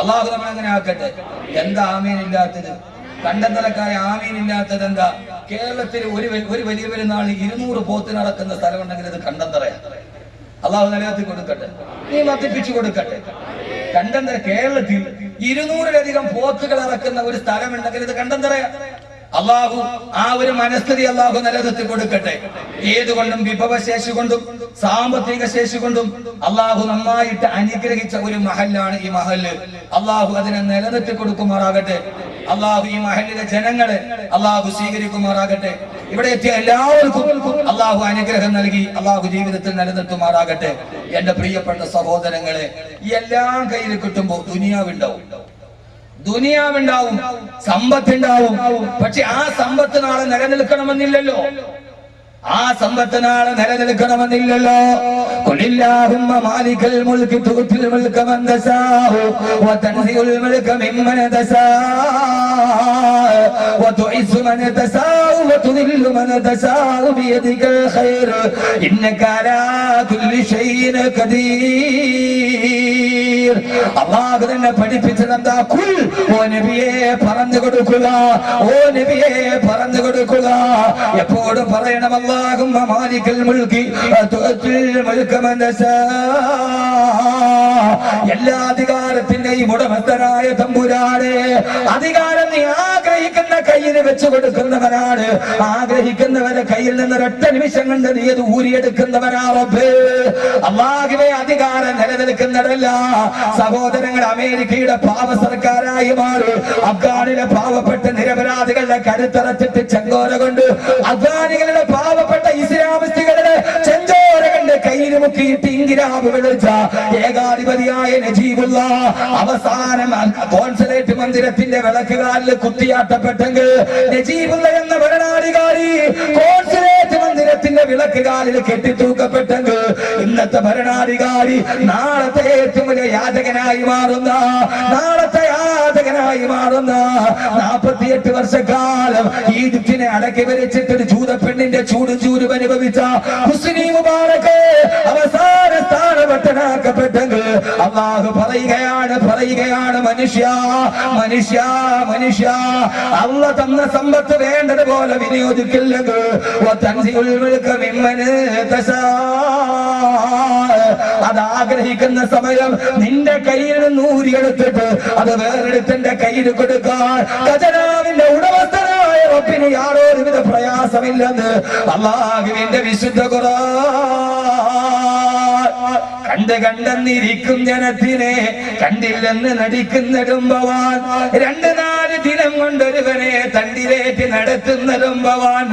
അള്ളാഹു നമ്മൾ അങ്ങനെ ആക്കട്ടെ. എന്താ ആമീനില്ലാത്തത്? കണ്ടന്തരക്കാരെ ആമീനില്ലാത്തത് എന്താ? കേരളത്തിൽ ഒരു വലിയ പെരുന്നാൾ 200 പോത്ത് നടക്കുന്ന സ്ഥലമുണ്ടെങ്കിൽ അത് കണ്ടന്തറയാണ്. അള്ളാഹു നിലനിർത്തി കൊടുക്കട്ടെ, നീ വർദ്ധിപ്പിച്ചു കൊടുക്കട്ടെ. കണ്ടന്തര കേരളത്തിൽ 200-ലധികം പോത്തുകൾ ഇറക്കുന്ന ഒരു സ്ഥലമുണ്ടെങ്കിൽ ഇത് കണ്ടന്തറയാണ്. അള്ളാഹു ആ ഒരു മനസ്ഥിതി അള്ളാഹു നിലനിർത്തി കൊടുക്കട്ടെ. ഏതുകൊണ്ടും വിഭവശേഷി കൊണ്ടും സാമ്പത്തിക ശേഷി കൊണ്ടും അള്ളാഹു നന്നായിട്ട് അനുഗ്രഹിച്ച ഒരു മഹല്ലാണ് ഈ മഹല്ല്. അള്ളാഹു അതിനെ നിലനിർത്തി കൊടുക്കുമാറാകട്ടെ. അള്ളാഹു ഈ മഹല്ലിലെ ജനങ്ങളെ അള്ളാഹു സ്വീകരിക്കുമാറാകട്ടെ. ഇവിടെ എത്തിയ എല്ലാവർക്കും അള്ളാഹു അനുഗ്രഹം നൽകി അള്ളാഹു ജീവിതത്തിൽ നിലനിർത്തുമാറാകട്ടെ. എന്റെ പ്രിയപ്പെട്ട സഹോദരങ്ങളെ, എല്ലാം കയ്യിൽ കിട്ടുമ്പോൾ ദുനിയാവുണ്ടാവും, സമ്പത്തുണ്ടാവും. പക്ഷെ ആ സമ്പത്ത് നാളെ നിലനിൽക്കണമെന്നില്ലല്ലോ. ആ സമ്പത്ത് നാളെ നിലനിൽക്കണമെന്നില്ലല്ലോ. ഖുലില്ലാഹുമ്മ മാലികൽ മുൽകി തുത്തിൽ മുൽക മൻ തശാഉ വതൻസിഉൽ മുൽക മിമ്മൻ തശാഉ വതുഇസ്സു മൻ തശാഉ വതുദില്ലു മൻ തശാഉ ബിയദികൽ ഖൈർ ഇന്നക അലാ കുല്ലി ഷൈഇൻ ഖദീർ. അല്ലാഹു തന്നെ പഠിപ്പിച്ചതെന്താ? ഖുൽ, ഓ നബിയെ പറഞ്ഞു കൊടുക്കുക, ഓ നബിയെ പറഞ്ഞു കൊടുക്കുക. എപ്പോഴും പറയണം അല്ലാഹുമ്മ മാലികൽ മുൽകി തുത്തിൽ മുൽക മൻ തശാഉ. എല്ലാ അധികാരത്തിന്റെയും ഉടമസ്ഥനായ തമ്പുരാനെ, അധികാരം നീ ആഗ്രഹിക്കുന്ന കയ്യിൽ വെച്ചു കൊടുക്കുന്നവനാണ്. ആഗ്രഹിക്കുന്നവരെ കയ്യിൽ നിന്ന് ഒരൊറ്റ നിമിഷം കൊണ്ട് നീ അത് ഊരിയെടുക്കുന്നവനാ റബ്ബേ. അല്ലാഹുവേ, അധികാരം നിലനിൽക്കുന്നതല്ല. സഹോദരങ്ങൾ, അമേരിക്കയുടെ പാവ സർക്കാരായി മാറി അഫ്ഗാനിലെ പാവപ്പെട്ട നിരപരാധികളുടെ കരുത്തറച്ചിട്ട് ചെങ്കോര കൊണ്ട് അഫ്ഗാനികളുടെ പാവപ്പെട്ട ഇസ്ലാമിസ്റ്റുകളുടെ ചെങ്കോര കൊണ്ട് കയ്യിൽ മുക്കിയിട്ട് ഇൻകിലാബ് വിളിച്ച ഏകാധിപതിയായ നജീബുള്ള അവസാനം കോൺസുലേറ്റ് മന്ദിരത്തിന്റെ വിളക്കുകാലിൽ കുത്തിയാട്ടപ്പെട്ടെങ്കിൽ നജീബുള്ള എന്ന ഭരണാധികാരി കോൺസുലേറ്റ് മന്ദിരത്തിന്റെ വിളക്കുകാലിൽ കെട്ടിത്തൂക്കപ്പെട്ടെങ്കിൽ ഇന്നത്തെ ഭരണാധികാരി നാളത്തെ ഏറ്റവും വലിയ യാചകനായി മാറുന്ന 48 വർഷക്കാലം ഈജിപ്തിനെ അടക്കി ഭരിച്ചിട്ട് ജൂത പെണ്ണിന്റെ ചൂടും അനുഭവിച്ച ഹുസ്നി മുബാറക് അവസാന സ്ഥാനപട്ടനാക്കപ്പെട്ടെങ്കിൽ അല്ലാഹു പറയുകയാണ് മനുഷ്യ അല്ല തന്ന സമ്പത്ത് വേണ്ടതുപോലെ വിനിയോഗിക്കില്ലെങ്കിൽ അത് ആഗ്രഹിക്കുന്ന സമയം നിന്റെ കയ്യിൽ നിന്ന് ഊരിയെടുത്തിട്ട് അത് വേറെടുത്തിന്റെ കയ്യിൽ കൊടുക്കാൻ ഖജനാവിന്റെ ഉടമസ്ഥനായ റബ്ബിന് യാതൊരുവിധ പ്രയാസമില്ലെന്ന് അല്ലാഹുവിന്റെ വിശുദ്ധ ഖുർആൻ. കണ്ടെന്നിരിക്കും ജനത്തിനെ കണ്ടില്ലെന്ന് നടിക്കുന്നിടുമ്പവാൻ, 2-4 ദിനം കൊണ്ടൊരുവനെ തണ്ടിലേറ്റ് നടത്തുന്നതുമ്പവാൻ,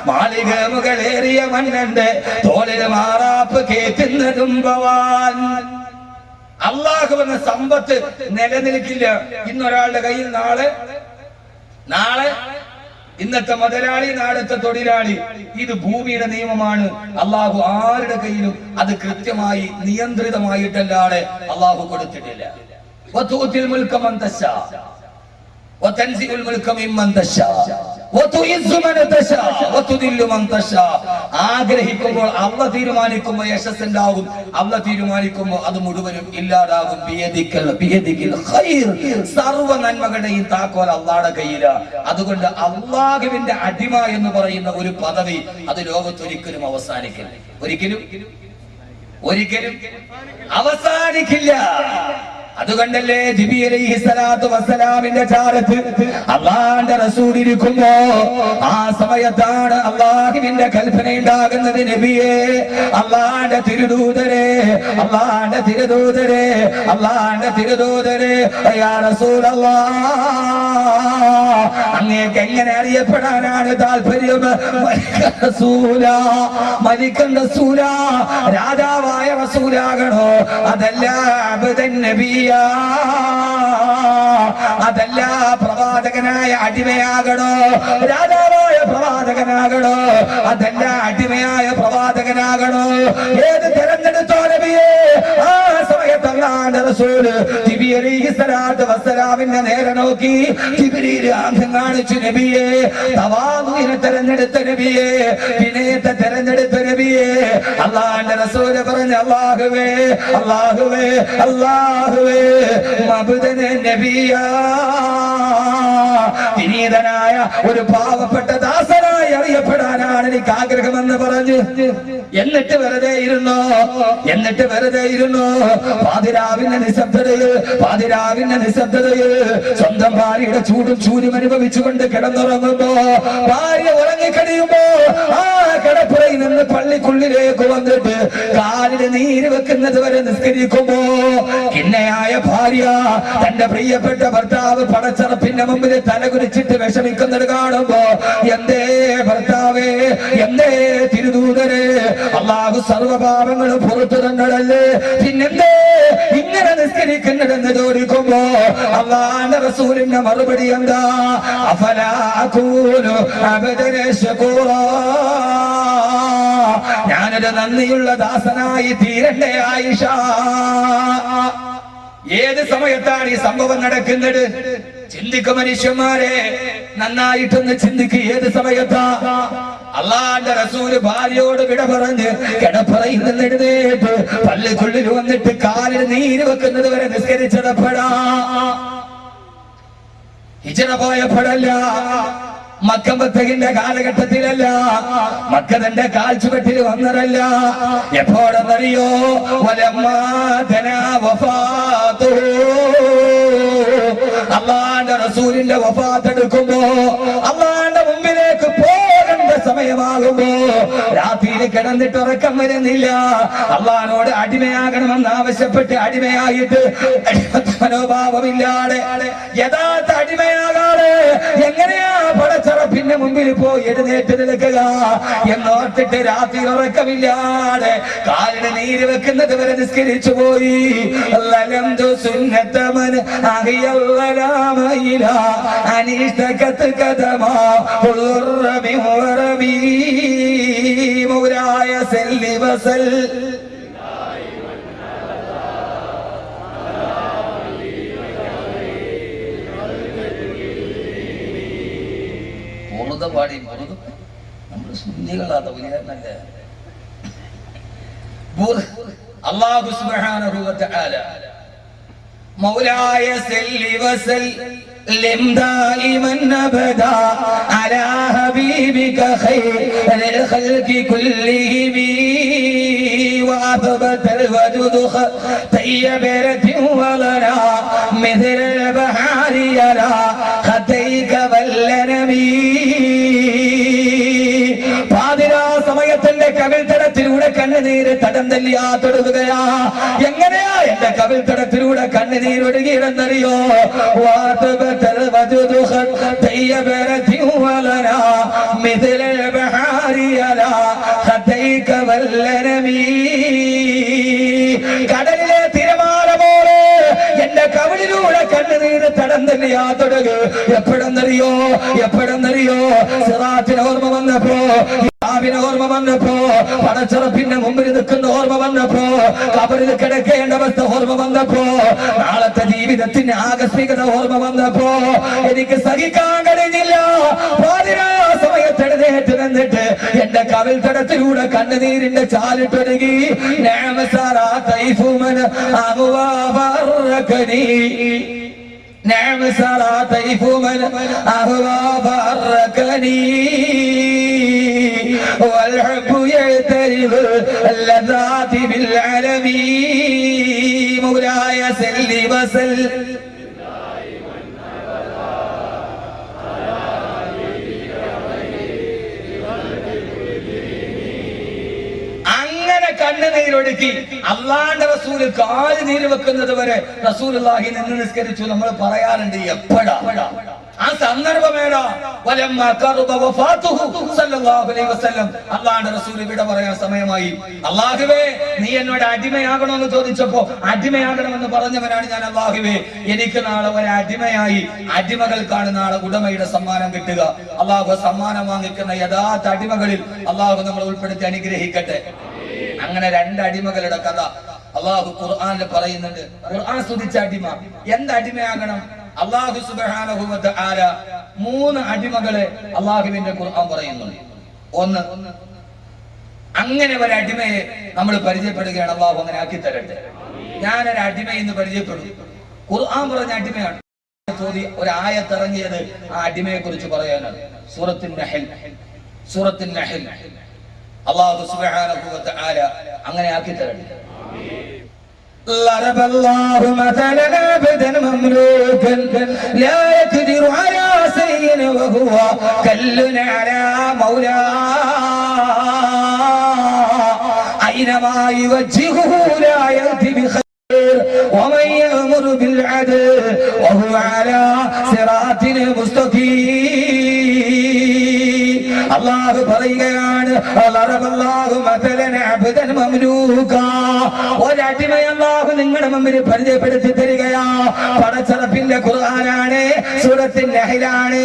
മാളിക മുകളേറിയ മണ്ണന്റെ തോളിൽ മാറാപ്പ് കേറ്റുന്നതുമ്പവാൻ. അള്ളാഹു എന്ന സമ്പത്ത് നിലനിൽക്കില്ല. ഇന്നൊരാളുടെ കയ്യിൽ നാളെ ഇന്നത്തെ മുതലാളി, നാളത്തെ തൊഴിലാളി. ഇത് ഭൂമിയുടെ നിയമമാണ്. അള്ളാഹു ആരുടെ കയ്യിലും അത് കൃത്യമായി നിയന്ത്രിതമായിട്ടല്ലാതെ അള്ളാഹു കൊടുത്തിട്ടില്ല. വതൻസിഉൽ മുൽക മിമ്മൻ തശാ വതുഇസ്സു മൻ തശാ വതുദില്ലു മൻ തശാ. ആഗ്രഹിക്കുമ്പോൾ അല്ലാഹ് തീരുമാനിക്കുമ്പോൾ യശസ് ഉണ്ടാകും, അല്ലാഹ് തീരുമാനിക്കുമ്പോൾ അത് മുഴുവനും ഇല്ലാതാകും. ബിയദിക്കൽ ഖൈർ, സർവ്വ നന്മകളുടെയും താക്കോൽ അല്ലാഹുവിന്റെ കയ്യിലാണ്. അതുകൊണ്ട് അല്ലാഹുവിന്റെ അടിമ എന്ന് പറയുന്ന ഒരു പദവി അത് ലോകത്തൊരിക്കലും അവസാനിക്കില്ല, ഒരിക്കലും അവസാനിക്കില്ല. അതുകൊണ്ടല്ലേ ജിബ്രീൽ അലൈഹിസ്സലാത്തു വസ്സലാമിന്റെ ചാരത്ത് അല്ലാഹുവിന്റെ റസൂൽ ഇരിക്കുമ്പോ ആ സമയത്താണ് അല്ലാഹുവിന്റെ കൽപ്പന ഉണ്ടാകുന്നത്. നബിയേ, അല്ലാഹുവിന്റെ തിരുദൂതരെ, അല്ലാഹുവിന്റെ തിരുദൂതരെ, അല്ലാഹുവിന്റെ തിരുദൂതരെ, യാ റസൂലല്ലാഹ്, അങ്ങേക്ക് എങ്ങനെ അറിയപ്പെടാനാണ് താല്പര്യം? മലിക്കൻ റസൂല, രാജാവായ റസൂലാകണോ? അതല്ല അബ്ദൻ നബിയ, അതല്ല പ്രവാചകനായ അടിമയാകണോ? രാജാവായ പ്രവാചകനാകണോ? അതല്ല അടിമയായ പ്രവാചകനാകണോ? ഏത് തെരഞ്ഞെടുത്തോ നബിയെ? ആ സമയത്ത് അല്ലാഹുവിന്റെ റസൂല് ജിബ്രീൽ അലൈഹിസ്സലാത്തു വസ്സലാമിനെ നേരെ നോക്കി ജിബ്രീൽ ആംഗ്യം കാണിച്ചു. നബിയെ, തവാദുവിനെ തെരഞ്ഞെടുത്ത നബിയെ, വിനയത്തെ തെരഞ്ഞെടുത്ത നബിയെ. അല്ലാഹുവിന്റെ റസൂല് പറഞ്ഞു, അല്ലാഹുവേ, അല്ലാഹുവേ, അല്ലാഹുവേ, മബ്ദനെ നബിയാ, വിനീതനായ ഒരു പാവപ്പെട്ട ദാസനായി അറിയപ്പെടാനാണ് എനിക്ക് ആഗ്രഹമെന്ന് പറഞ്ഞു. എന്നിട്ട് വെറുതെ ഇരുന്നു. പാതിരാവിന്റെ നിശബ്ദതയിൽ സ്വന്തം ഭാര്യയുടെ ചൂടും ചൂരും അനുഭവിച്ചുകൊണ്ട് കിടന്നുറങ്ങുമ്പോ, ഭാര്യ ഉറങ്ങിക്കഴിയുമ്പോ ആ കിടപ്പുറയിൽ നിന്ന് പള്ളിക്കുള്ളിലേക്ക് വന്നിട്ട് കാലിന് നീര് വെക്കുന്നത് വരെ നിസ്കരിക്കുമ്പോ കിന്നയായ ഭാര്യ തന്റെ പ്രിയപ്പെട്ട ഭർത്താവ് പടച്ചറപ്പിന്റെ മുമ്പിൽ തലകുരിച്ചിട്ട് വിഷമിക്കുന്നത് കാണുമ്പോ, എന്തേ ഭർത്താവേ, എന്തേ തിരുദൂതരെ, അല്ലാഹു സർവ്വപാപങ്ങളും പുറത്തു തന്നതല്ലേ, പിന്നെന്തേ ഇങ്ങനെ നിസ്കരിക്കുന്നുണ്ടെന്ന് ചോദിക്കുമ്പോ അല്ലാഹുവിന്റെ റസൂലിന്റെ മറുപടി എന്താ? അഫലാ അകൂനു അബ്ദൻ ശകൂറാ, ഞാനൊരു നന്ദിയുള്ള ദാസനായി തീരണ്ടേ ആയിഷ? ഏത് സമയത്താണ് ഈ സംഭവം നടക്കുന്നത്? ചിന്തിക്കും മനുഷ്യന്മാരെ, നന്നായിട്ടൊന്ന് ചിന്തിക്ക്. ഏത് സമയത്താ? അല്ലാഹുവിന്റെ റസൂല് ഭാര്യയോട് വിട പറഞ്ഞ് കിടപ്പറയിൽ നിന്ന് എഴുന്നേറ്റ് പള്ളിക്കുള്ളിൽ വന്നിട്ട് കാലിൽ നീര് വെക്കുന്നത് വരെ നിസ്കരിച്ചതപ്പെടാ. ഹിജ്റ പോയപ്പോഴല്ല, മക്കമ്പത്തകിന്റെ കാലഘട്ടത്തിലല്ല, മക്ക തന്റെ കാൽച്ചുവട്ടിൽ വന്നതല്ല. എപ്പോഴെന്നറിയോ? അല്ലാഹുവിന്റെ റസൂലിന്റെ വഫാത്ത് എടുക്കുമ്പോ, അല്ലാഹുവിന്റെ മുമ്പിലേക്ക് പോകേണ്ട സമയമാകുമ്പോ രാത്രിയിൽ കിടന്നിട്ട് ഉറക്കം വരുന്നില്ല. അല്ലാഹുവിനോട് അടിമയാകണമെന്ന് ആവശ്യപ്പെട്ട് അടിമയായിട്ട് മനോഭാവമില്ലാതെ യഥാർത്ഥ അടിമയാകാതെ എങ്ങനെയാ പടച്ചറപ്പിന്റെ മുമ്പിൽ പോയി എഴുന്നേറ്റ് നിൽക്കുക എന്നോർത്തിട്ട് രാത്രി ഉറക്കമില്ലാതെ കാലിന് നീര് വെക്കുന്നത് വരെ നിസ്കരിച്ചു പോയി. മൗലായ സല്ലി വസൽ പാടി നമ്മൾ സുന്നികളാണ്, വലിയല്ല. അല്ലാഹു സുബ്ഹാനഹു വ തആല മൗലായ സല്ലി വസല്ലിം ദായിമൻ അബദാ അലാ ഹബീബിക ഖൈറൽ ഖൽഖി കുല്ലിഹിം وأثبت الوجود طيبة ولنا مثل البحار يرى خديك والنبي. പാതിരാ സമയത്തിന്റെ കവിൾത്തടത്തിലൂടെ കണ്ണുനീര് തടം തല്ലിയാ തൊടുകയാ. എങ്ങനെയാ എന്റെ കവിൾത്തടത്തിലൂടെ കണ്ണുനീരൊഴുകിയിടുന്നറിയോ? കടലിലെ തിരമാല പോലെ എന്റെ കവിളിലൂടെ കണ്ണുനീര് തടം തല്ലിയാ തൊടുക. എപ്പോഴെന്നറിയോ? സിറാത്തിന് ഓർമ്മ വന്നപ്പോ കിതാബിന് ഓർമ്മ വന്നപ്പോ, പടച്ചറപ്പിന്റെ മുമ്പിൽ നിൽക്കുന്ന ഓർമ്മ വന്നപ്പോ, കബറിൽ കിടക്കേണ്ട അവസ്ഥ ഓർമ്മ വന്നപ്പോ, നാളത്തെ ജീവിതത്തിന്റെ ആകസ്മികത ഓർമ്മ വന്നപ്പോ എനിക്ക് സഹിക്കാൻ കഴിഞ്ഞില്ല. സമയത്ത് എഴുന്നേറ്റ് നിന്നിട്ട് എന്റെ കവിൽ തടത്തിലൂടെ കണ്ണുനീരിന്റെ ചാലിട്ടൊരുകി نعم سرى طيف من أهوى فركني والحب يعترض اللذات بالعالمين مولاي سل وسلم കണ്ണുനീരൊടുക്കി അള്ളാന്റെ റസൂല് കാല് നീര് വെക്കുന്നത് വരെ റസൂലുള്ളാഹി നിന്ന് നിസ്കരിച്ചു. നമ്മൾ പറയാറുണ്ട് എപ്പോഴാ ആ സന്ദർഭം ഏതാ? അള്ളാന്റെ റസൂൽ ഇവിടെ പറയാൻ സമയമായി. അള്ളാഹുവേ നീ എന്നോട് അടിമയാകണമെന്ന് ചോദിച്ചപ്പോ അടിമയാകണമെന്ന് പറഞ്ഞവനാണ് ഞാൻ. അള്ളാഹുവേ എനിക്ക് നാളെ ഒരു അടിമയായി, അടിമകൾക്കാണ് നാളെ ഉടമയുടെ സമ്മാനം കിട്ടുക. അള്ളാഹു സമ്മാനം വാങ്ങിക്കുന്ന യഥാർത്ഥ അടിമകളിൽ അള്ളാഹു നമ്മൾ ഉൾപ്പെടുത്തി അനുഗ്രഹിക്കട്ടെ. അങ്ങനെ രണ്ട് അടിമകളുടെ കഥ അള്ളാഹു ഖുർആനിൽ പറയുന്നുണ്ട്. ഖുർആൻ സ്തുതിച്ച അടിമ എന്ത് അടിമയാകണം? അള്ളാഹു സുബ്ഹാനഹു വ തആല മൂന്ന് അടിമകളെ അള്ളാഹുവിന്റെ ഖുർആൻ പറയുന്നുണ്ട്. ഒന്ന്, അങ്ങനെ ഒരു അടിമയെ നമ്മൾ പരിചയപ്പെടുകയാണ്. അള്ളാഹു അങ്ങനെ ആക്കി തരട്ടെ. ഞാനൊരു അടിമ എന്ന് പരിചയപ്പെടും. ഖുർആൻ പറഞ്ഞ അടിമയാണ്. ഒരു ആയത്തിറങ്ങിയത് ആ അടിമയെ കുറിച്ച് പറയാനാണ്. സൂറത്തുൻ നഹൽ. അല്ലാഹു സുബ്ഹാനഹു വ തആല അങ്ങനെ ആക്കി തരട്ടെ. ضرب الله مثلا عبدا مملوكا لا يقدر على شيء وهو كل على مولاه أينما يوجهه لا يأتي بخير ومن يأمر بالعدل وهو على صراط مستقيم. അല്ലാഹു പറയുകയാണ് ഒരടിമയെ അല്ലാഹു നിങ്ങളുടെ മുമ്പിൽ പരിചയപ്പെടുത്തി തരികയാ. പടച്ചറപ്പിന്റെ ഖുർആനാണ്, സൂറത്തുൻ നഹ്ലാണ്.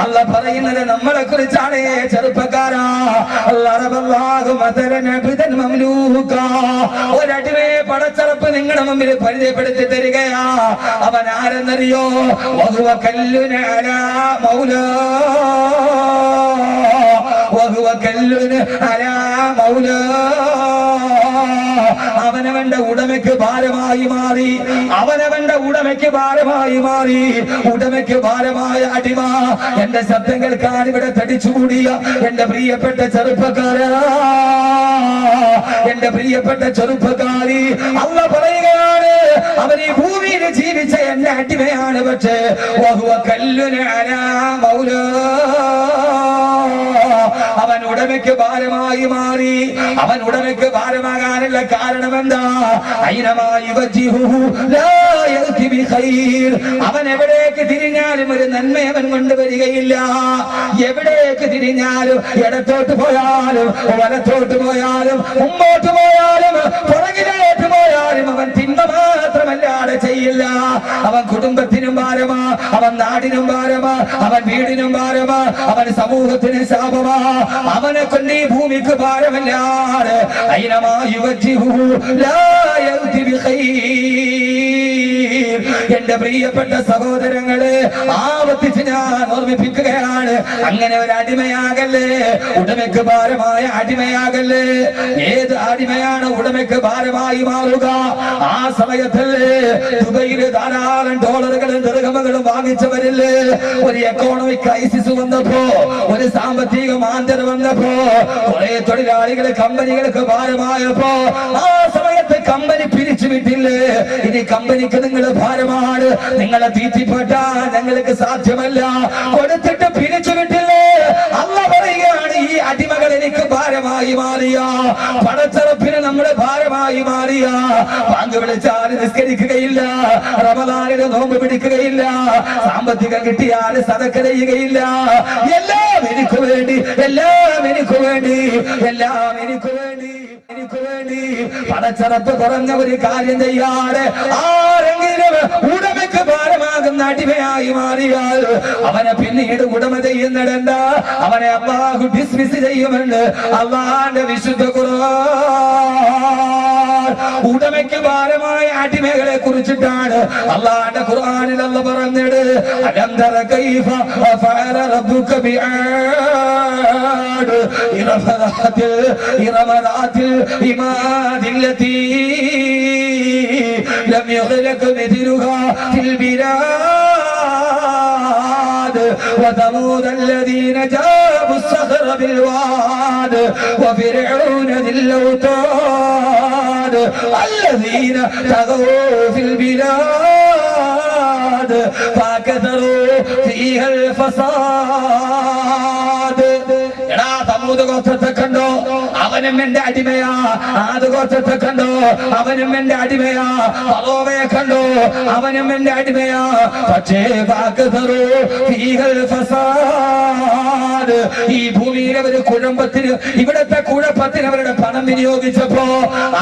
അല്ലാഹു പറയുന്നത് നമ്മളെ കുറിച്ചാണ്. ചെറുപ്പക്കാരാ, ഒരടിമയെ പടച്ചറപ്പ് നിങ്ങളുടെ മുമ്പിൽ പരിചയപ്പെടുത്തി തരികയാ. അവൻ ആരെന്നറിയോ? അവനവന്റെ ഉടമയ്ക്ക് ഭാരമായി മാറി. ഉടമയ്ക്ക് ഭാരമായ അടിമ. എന്റെ ശബ്ദം കേൾക്കാൻ ഇവിടെ തടിച്ചുകൂടിയ എന്റെ പ്രിയപ്പെട്ട ചെറുപ്പക്കാരി, അല്ലാഹു പറയുകയാണ് അവൻ ഈ ഭൂമിയിൽ ജീവിച്ച എന്റെ അടിമയാണ്. പക്ഷേ അവൻ ഉടമയ്ക്ക് ഭാരമായി മാറി. അവൻ ഉടമയ്ക്ക് ഭാരമാകാനുള്ള കാരണം എന്താ? അവൻ എവിടേക്ക് തിരിഞ്ഞാലും ഒരു നന്മ അവൻ കൊണ്ടുവരികയില്ല. എവിടേക്ക് തിരിഞ്ഞാലും, ഇടത്തോട്ട് പോയാലും വലത്തോട്ട് പോയാലും മുമ്പോട്ട് പോയാലും പുറകിലോട്ട് പോയാലും അവൻ തിന്മ മാത്രമല്ലാതെ ചെയ്യില്ല. അവൻ കുടുംബത്തിനും ഭാരമാ, അവൻ നാടിനും ഭാരമാ, അവൻ വീടിനും ഭാരമാ, അവൻ സമൂഹത്തിന് ശാപമാ. അവനെ കൊണ്ട് ഈ ഭൂമിക്ക് ഭാരമല്ലാതെ എന്റെ പ്രിയപ്പെട്ട സഹോദരങ്ങളെ, ആവർത്തിച്ച് ഞാൻ ഓർമ്മിപ്പിക്കുകയാണ്. അങ്ങനെ ഒരു അടിമയാകല്ലേ, ഉടമയ്ക്ക് ഭാരമായ അടിമയാകല്ലേ. ഏത് അടിമയാണ് ഉടമയ്ക്ക് ഭാരമായി മാറുക? ആ സമയത്തല്ലേ ദുബൈയിൽ ധാരാളം ഡോളറുകളും ദിർഹമുകളും വാങ്ങിച്ചവരില്ലേ? ഒരു എക്കോണമിക് ക്രൈസിസ് വന്നപ്പോ, ഒരു സാമ്പത്തിക മാന്ദ്യത വന്നപ്പോ, കുറെ തൊഴിലാളികൾ കമ്പനികൾക്ക് ഭാരമായപ്പോ ആ സമയത്ത് കമ്പനി പിരിച്ചുവിട്ടില്ലേ? ഇനി കമ്പനിക്ക് നിങ്ങൾ ഭാരമാണ്, നിങ്ങളെ തീറ്റിപ്പെട്ടാൻ ഞങ്ങൾക്ക് സാധ്യമല്ല, കൊടുത്തിട്ട് പിരിച്ചുവിട്ടില്ലേ? അല്ലാഹു പറയുകയാണ് ഈ അടിമകൾ എനിക്ക് ഭാരമായി മാറിയ, പടച്ചറപ്പിന് നമ്മുടെ ഭാരമായി മാറിയ, ബാങ്ക് വിളിച്ചാൽ നിസ്കരിക്കുകയില്ല, റമദാനിൽ നോമ്പ് പിടിക്കുകയില്ല, സാമ്പത്തികം കിട്ടിയാൽ സദഖ ചെയ്യുകയില്ല. എല്ലാം എനിക്ക് വേണ്ടി എനിക്ക് വേണ്ടി പടച്ചറപ്പ് പറഞ്ഞ ഒരു കാര്യം ചെയ്യാതെ ആരെങ്കിലും ഉടമയ്ക്ക് ഭാരമാകുന്ന അടിമയായി മാറിയാൽ അവനെ പിന്നീട് ഉടമ ചെയ്യുന്നിടണ്ട, അവനെ അല്ലാഹു ഡിസ്മിസ് ചെയ്യുമെന്ന് അല്ലാഹുവിന്റെ വിശുദ്ധ ഖുർആൻ. ഉടമയ്ക്ക് ഭാരമായ അടിമകളെ കുറിച്ചിട്ടാണ് അല്ലാഹുവിന്റെ ഖുർആനിൽ അല്ലാഹു പറഞ്ഞത്. അലം തറ കൈഫ ഫഅല റബ്ബുക ബിആദ് ഇറമദാത്തിൽ ഇമാദില്ലതി ലം യഖ്ലഖ മിഥ്ലുഹാ ഫിൽ ബിലാദ് وثمود الذين جابوا الصخر بالواد وفرعون ذي الأوتاد الذين طغوا في البلاد فكثروا فيها الفساد. സമൂഹ ഗോത്രത്തെ കണ്ടോ, അവനും എന്റെ അടിമയാ. ആദ് ഗോത്രത്തെ കണ്ടോ, അവനും എന്റെ അടിമയാ. ഫറോവയെ കണ്ടോ, അവനും എന്റെ അടിമയാ. പക്ഷേ ഈ ഭൂമിയിലെ ഒരു കുഴമ്പത്തിന്, ഇവിടത്തെ കുഴപ്പത്തിന് അവരുടെ പണം വിനിയോഗിച്ചപ്പോ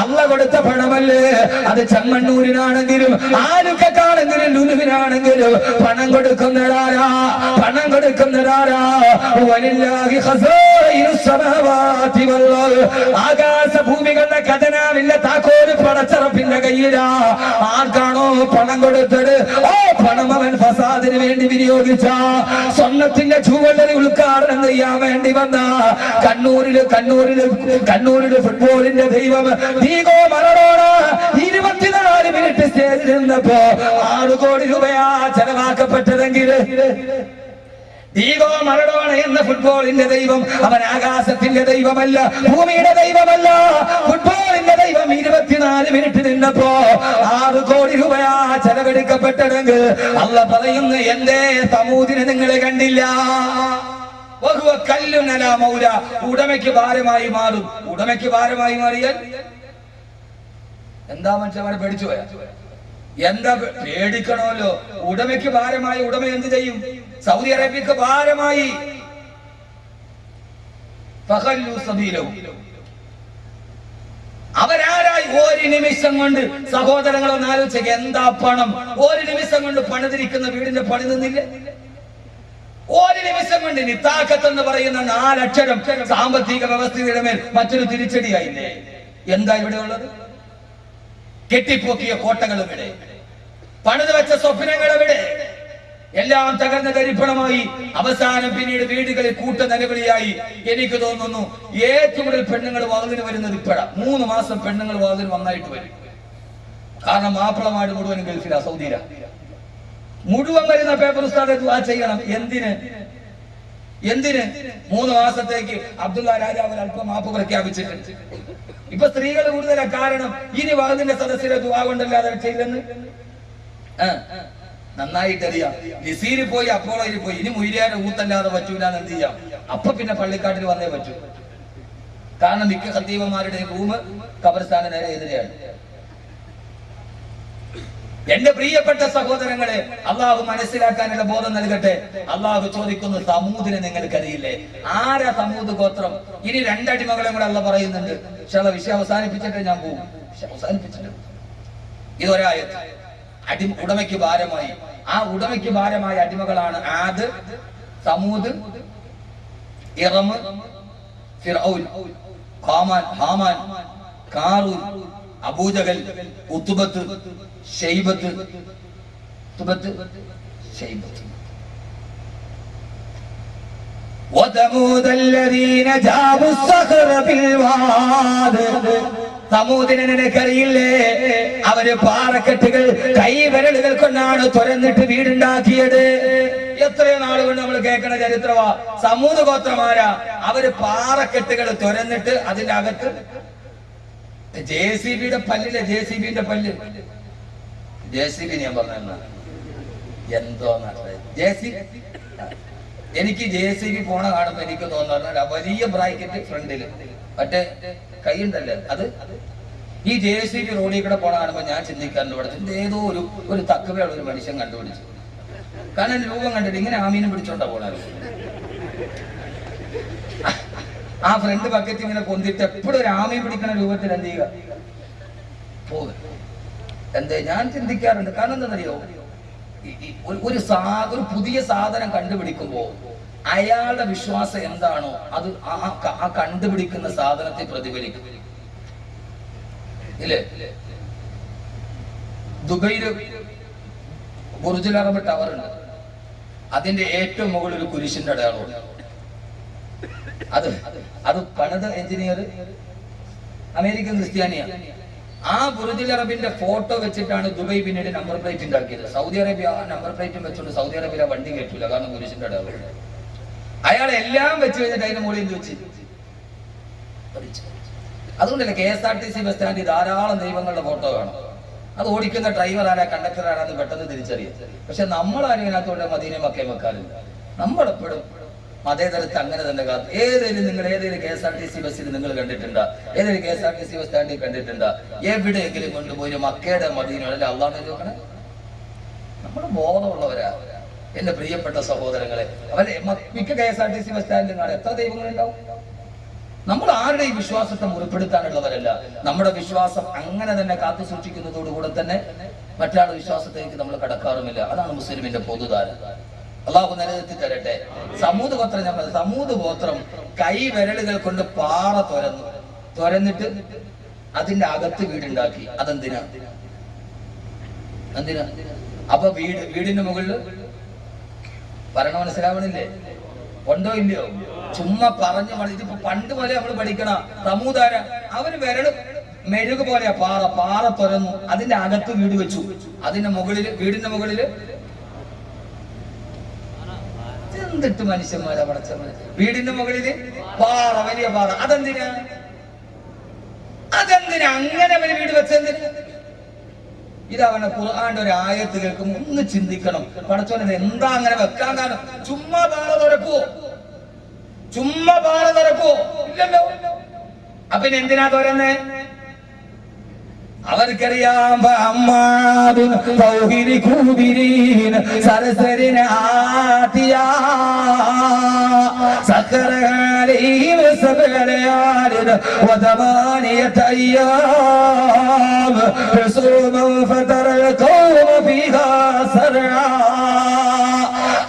അള്ള കൊടുത്ത പണമല്ലേ അത് ചെമ്മണ്ണൂരിനാണെങ്കിലും ആലുക്കാണെങ്കിലും ലുലുവിനാണെങ്കിലും പണം കൊടുക്കുന്നതാരാ? പണം കൊടുക്കുന്നതാരാ? വലില്ലാഹി ആകാശ ഭൂമികളുടെ ഖജനാവില്ല താക്കോല് പടച്ചറപ്പിന്റെ കയ്യിലാ. ആർക്കാണോ പണം കൊടുത്തത് ഓ പണം അവൻ ഫസാദിന് വേണ്ടി വിനിയോഗിച്ച, സ്വർണത്തിന്റെ ജുവലറി ഉദ്ഘാടനം ചെയ്യാൻ വേണ്ടി വന്ന കണ്ണൂരില് ഫുട്ബോളിന്റെ ദൈവം ദീഗോ മറഡോണ 24 മിനിറ്റ് സ്റ്റേജിൽ നിന്നപ്പോ 6 കോടി രൂപയാ ചെലവാക്കപ്പെട്ടതെങ്കിൽ ഡീഗോ മറഡോണ എന്ന ഫുട്ബോളിന്റെ ദൈവം അവൻ ആകാശത്തിന്റെ ദൈവമല്ല, ഭൂമിയുടെ ദൈവമല്ല. ഫുട്ബോളിന്റെ ദൈവം 24 മിനിറ്റ് നിന്നപ്പോ 6 കോടി രൂപയാ ചെലവെടുക്കപ്പെട്ടതെങ്കിൽ അള്ള പറയുന്നു എന്തേ സമൂദിനെ നിങ്ങൾ കണ്ടില്ല? കല്ലുനല മൗല, ഉടമയ്ക്ക് ഭാരമായി മാറും. ഉടമയ്ക്ക് ഭാരമായി മാറിയാൽ എന്താ മനുഷ്യന്മാരെ പേടിച്ചു പോയാ? എന്താ പേടിക്കണമല്ലോ. ഉടമയ്ക്ക് ഭാരമായി ഉടമ എന്ത് ചെയ്യും? സൗദി അറേബ്യക്ക് ഭാരമായി അവരാരായി? ഒരു നിമിഷം കൊണ്ട് സഹോദരങ്ങളൊന്ന് ആലോചിക്കുക, എന്താ പണം? ഒരു നിമിഷം കൊണ്ട് പണിതിരിക്കുന്ന വീടിന്റെ പണി നിന്നില്ല. ഒരു നിമിഷം കൊണ്ട് നിത്താഖത്ത് എന്ന് പറയുന്ന 4 അക്ഷരം സാമ്പത്തിക വ്യവസ്ഥയുടെ മേൽ മറ്റൊരു തിരിച്ചടിയായില്ലേ? എന്താ ഇവിടെ ഉള്ളത്? കെട്ടിപ്പൊക്കിയ കോട്ടകൾ എവിടെ? പണിത് വെച്ച സ്വപ്നങ്ങൾ എവിടെ? എല്ലാം തകർന്ന തരിപ്പണമായി. അവസാനം പിന്നീട് വീടുകളിൽ കൂട്ട നിലവിളിയായി. എനിക്ക് തോന്നുന്നു ഏറ്റവും കൂടുതൽ പെണ്ണുങ്ങൾ വാതിന് വരുന്നത് ഇപ്പോഴാ. 3 മാസം പെണ്ണുങ്ങൾ വാതിന് വന്നായിട്ട് വരും. കാരണം മാപ്പിളമാട് മുഴുവനും ഗൾഫിലാ, സൗദിയിലാ. മുഴുവൻ വരുന്ന പേപ്പർ ഉസ്താദെ ദുആ ചെയ്യണം. എന്തിന് 3 മാസത്തേക്ക് അബ്ദുള്ള രാജാവ് അല്പം മാപ്പ് പ്രഖ്യാപിച്ചിട്ടുണ്ട്. ഇപ്പൊ സ്ത്രീകൾ കൂടുതലാ. കാരണം ഇനി വാതിന്റെ സദസ്സിലെ ദുആ കൊണ്ടല്ലാതെ ചെയ്തെന്ന് നന്നായിട്ടറിയാം. നിസീര് പോയി, അപ്പോളയിൽ പോയി. ഇനി മുയിലിയാരുടെ ഊത്തല്ലാതെ പറ്റൂലെന്ന് എന്ത് ചെയ്യാം? അപ്പൊ പിന്നെ പള്ളിക്കാട്ടിൽ വന്നേ പറ്റൂ. കാരണം മിക്ക ഖത്തീബന്മാരുടെ റൂം ഖബർസ്ഥാന് നേരെ എതിരെയാണ്. എന്റെ പ്രിയപ്പെട്ട സഹോദരങ്ങളെ, അള്ളാഹു മനസ്സിലാക്കാനുള്ള ബോധം നൽകട്ടെ. അള്ളാഹു ചോദിക്കുന്നു, സമൂദിനെ നിങ്ങൾക്കറിയില്ലേ? ആരാ സമൂദ് ഗോത്രം? ഇനി 2 അടിമകളെ കൂടെ അള്ള പറയുന്നുണ്ട്. വിഷയം അവസാനിപ്പിച്ചിട്ട് ഞാൻ പോകും. അവസാനിപ്പിച്ചിട്ട് ഇതൊരായത്ത്. ഉടമയ്ക്ക് ഭാരമായി. ആ ഉടമയ്ക്ക് ഭാരമായ അടിമകളാണ് ആദ്, സമൂദ്, ഇറം, ഫിർഔൻ, ഹാമാൻ, കാറൂൻ, അബൂജഹൽ, ഉത്ബത്ത്, ഷൈബത്ത്. وثمود الذين جابوا الصخر بالواد. സമൂദിനെ നിനക്കറിയില്ലേ? അവര് പാറക്കെട്ടുകൾ കൈവിരലുകൾ കൊണ്ടാണ് തുരന്നിട്ട് വീടുണ്ടാക്കിയത്. എത്രയോ നാൾ കൊണ്ട് നമ്മൾ കേൾക്കണ ചരിത്രമാ. സമൂദ് ഗോത്രമാരാ. അവര് പാറക്കെട്ടുകൾ തുരന്നിട്ട് അതിന്റെ അകത്ത് JCBയുടെ പല്ലിലെ JCBന്റെ പല്ല്, JCB ഞാൻ പറഞ്ഞ എന്തോ JCB. എനിക്ക് JCB പോണ കാണുമ്പോ എനിക്ക് തോന്നുന്ന വലിയ ബ്രാക്കറ്റ് ഫ്രണ്ടില് മറ്റേ കൈയുണ്ടല്ലേ അത്. ഈ JCB റോഡിൽ കൂടെ പോണ കാണുമ്പോ ഞാൻ ചിന്തിക്കാറുണ്ട്, ഇവിടെ ഏതോ ഒരു തക്കവയുള്ള ഒരു മനുഷ്യൻ കണ്ടുപിടിച്ചു. കാരണം രൂപം കണ്ടിട്ട് ഇങ്ങനെ ആമീനും പിടിച്ചോണ്ടാ പോണാറ്. ആ ഫ്രണ്ട് ബക്കറ്റ് ഇങ്ങനെ പൊന്തിട്ട് എപ്പോഴും ഒരു ആമയെ പിടിക്കുന്ന രൂപത്തിൽ എന്ത് ചെയ്യുക പോകുക. എന്തേ ഞാൻ ചിന്തിക്കാറുണ്ട്. കാരണം എന്താണെന്നറിയോ, ഒരു പുതിയ സാധനം കണ്ടുപിടിക്കുമ്പോ അയാളുടെ വിശ്വാസം എന്താണോ അത് ആ കണ്ടുപിടിക്കുന്ന സാധനത്തെ പ്രതിഫലിക്കും ഇല്ലേ? ദുബൈയില് ബുർജുൽ അറബ് ടവർ ഉണ്ട്. അതിന്റെ ഏറ്റവും മുകളിൽ ഒരു കുരിശിന്റെ അടയാളമുണ്ട്. അത് പണിത എഞ്ചിനീയർ അമേരിക്കൻ ക്രിസ്ത്യാനിയാണ്. ആ ബുർജുൽ അറബിന്റെ ഫോട്ടോ വെച്ചിട്ടാണ് ദുബൈ പിന്നീട് നമ്പർ പ്ലേറ്റ് ഉണ്ടാക്കിയത്. സൗദി അറേബ്യ നമ്പർ പ്ലേറ്റും വെച്ചുകൊണ്ട് സൗദി അറേബ്യ വണ്ടി കയറ്റൂല, കാരണം കുരിശിന്റെ അടയാളം. അയാൾ എല്ലാം വെച്ച് കഴിഞ്ഞിട്ട് അതിന്റെ മുകളിൽ എന്ത് വെച്ച് അതുകൊണ്ടല്ലേ KSRTC ബസ് സ്റ്റാൻഡിൽ ധാരാളം ദൈവങ്ങളുടെ ഫോട്ടോ കാണും. അത് ഓടിക്കുന്ന ഡ്രൈവർ ആരാ കണ്ടക്ടർ ആരാന്ന് പെട്ടെന്ന് തിരിച്ചറിയാം. പക്ഷെ നമ്മളാരും ഇതിനകത്തോടെ മദീനയും മക്കയും വെക്കാറില്ല. നമ്മളെപ്പോഴും മതേതരത്ത് അങ്ങനെ തന്നെ കാത്തു. നിങ്ങൾ ഏതെങ്കിലും KSRTC ബസ്സിൽ നിങ്ങൾ കണ്ടിട്ടുണ്ടോ? ഏതെങ്കിലും KSRTC ബസ് സ്റ്റാൻഡിൽ കണ്ടിട്ടുണ്ടോ? എവിടെയെങ്കിലും കൊണ്ടുപോയി മക്കയുടെ മദീനയുടെ അള്ളാഹ് നോക്കണേ. നമ്മൾ ബോധമുള്ളവരാ എന്റെ പ്രിയപ്പെട്ട സഹോദരങ്ങളെ. അവരെ മിക്ക KSRTC ബസ് സ്റ്റാൻഡിലും കാണാൻ എത്ര ദൈവങ്ങളുണ്ടാവും. നമ്മൾ ആരുടെയും വിശ്വാസത്തെ മുറിപ്പെടുത്താനുള്ളവരല്ല. നമ്മുടെ വിശ്വാസം അങ്ങനെ തന്നെ കാത്തു സൂക്ഷിക്കുന്നതോടുകൂടെ തന്നെ മറ്റാളുടെ വിശ്വാസത്തേക്ക് നമ്മൾ കടക്കാറുമില്ല. അതാണ് മുസ്ലിമിന്റെ പൊതുധാര. അള്ളാഹു നിലനിർത്തി തരട്ടെ. സമൂത് ഗോത്രം, ഞാൻ പറഞ്ഞത് സമൂത് ഗോത്രം കൈ വിരലുകൾ കൊണ്ട് പാറ തുരന്നിട്ട് അതിന്റെ അകത്ത് വീടുണ്ടാക്കി. എന്തിനാ? അപ്പൊ വീടിന്റെ മുകളിൽ പറഞ്ഞ മനസ്സിലാവണില്ലേ? ഉണ്ടോ ഇല്ലയോ? ചുമ്മാ പറഞ്ഞു ഇതിപ്പോ പണ്ട് പോലെ നമ്മൾ പഠിക്കണ സമൂതാര. അവര് വിരല് മെഴുക് പോലെയാ പാറ തുറന്നു അതിന്റെ അകത്ത് വീട് വെച്ചു. അതിന്റെ മുകളില് വീടിന്റെ മുകളില് എന്തിട്ട് മനുഷ്യന്മാരാ പടച്ച. വീടിന്റെ മുകളില് പാറ, വലിയ പാറ. അതെന്തിനാ അങ്ങനെ അവര് വീട് വെച്ചെന്തിനാ? ഇതവനെ ഖുർആന്റെ ഒരു ആയത്ത് കേൾക്കുമ്പോൾ ഒന്ന് ചിന്തിക്കണം. പടച്ചോനെ എന്താ അങ്ങനെ വെക്കാൻ കാരണം? ചുമ്മാ പാറ തുറക്കുവോ? ഇല്ലല്ലോ. അപ്പൊ എന്തിനാ തുറന്നേ? അവർക്കറിയാം.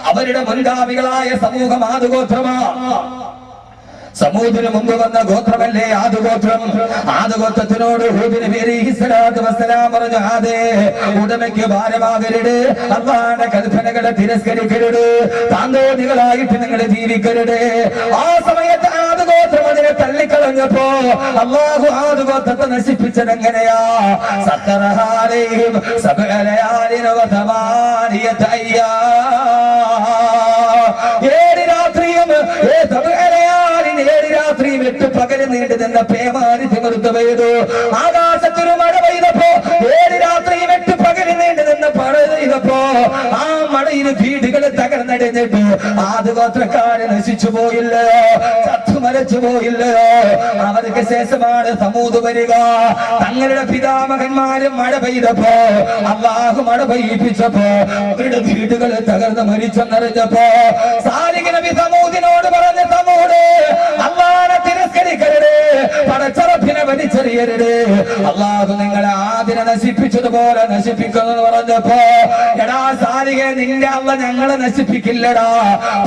അവരുടെ മുൻഗാമികളായ സമൂഹം ആദുഗോത്രമാ. സമൂഹത്തിന് മുമ്പ് വന്ന ഗോത്രമല്ലേ ആദുഗോത്രം. ആദുഗോത്രത്തിനോട് ഹൂദ് നബി അലൈഹിസ്സലാത്തു വസ്സലാം പറഞ്ഞു, ആദേ, ഉടമയ്ക്ക് ഭാരമാകരുത്, അല്ലാഹുവിന്റെ കൽപ്പനകളെ തിരസ്കരിക്കരുത്, താന്തോന്നികളായിട്ട് നിങ്ങൾ ജീവിക്കരുത്. ആ സമയത്ത് ആദുഗോത്രം അതിനെ തള്ളിക്കളഞ്ഞപ്പോ അല്ലാഹു ആദുഗോത്രത്തെ നശിപ്പിച്ചത് എങ്ങനെയാ? സഖറഹാലൈഹിം സബഅലയാലിന വതമാനിയത അയ്യാം. 7 രാത്രിയും 8 പകല് നീണ്ടു നിന്ന പേമാരി തിമിർത്ത് പെയ്തു. ആകാശത്തൊരു മഴ പെയ്തപ്പോ 7 രാത്രിയും 8 പകല് നീണ്ടു നിന്ന മഴ പെയ്തപ്പോ ആ മഴയിൽ വീടുകൾ തകർന്നടിഞ്ഞിട്ട് ആദുഗോത്രക്കാര് നശിച്ചു പോയില്ലയോ? ചത്തുമരച്ചു പോയില്ലയോ? അവർക്ക് ശേഷമാണ് സമൂത് വരിക. തങ്ങളുടെ പിതാമഹന്മാരും മഴ പെയ്തപ്പോ അല്ലാഹു മഴ പെയ്യിപ്പിച്ചപ്പോ അവരുടെ വീടുകൾ തകർന്ന് മരിച്ചെന്നറിഞ്ഞപ്പോ സാലിഹ് നബി സമൂദിനോട് പറഞ്ഞ, സമൂട്, അല്ലാഹുവിനെ തിരസ്കരിക്കരുത്, പടച്ചറപ്പിനെ വലിച്ചെറിയരുത്. അല്ലാഹു നിങ്ങളെ ആദിനെ നശിപ്പിച്ചതുപോലെ നശിപ്പിക്കുമെന്ന് പറഞ്ഞപ്പോ, എടാ സാലിഹേ, നിന്റെ അള്ള ഞങ്ങളെ നശിപ്പിക്കില്ലടാ.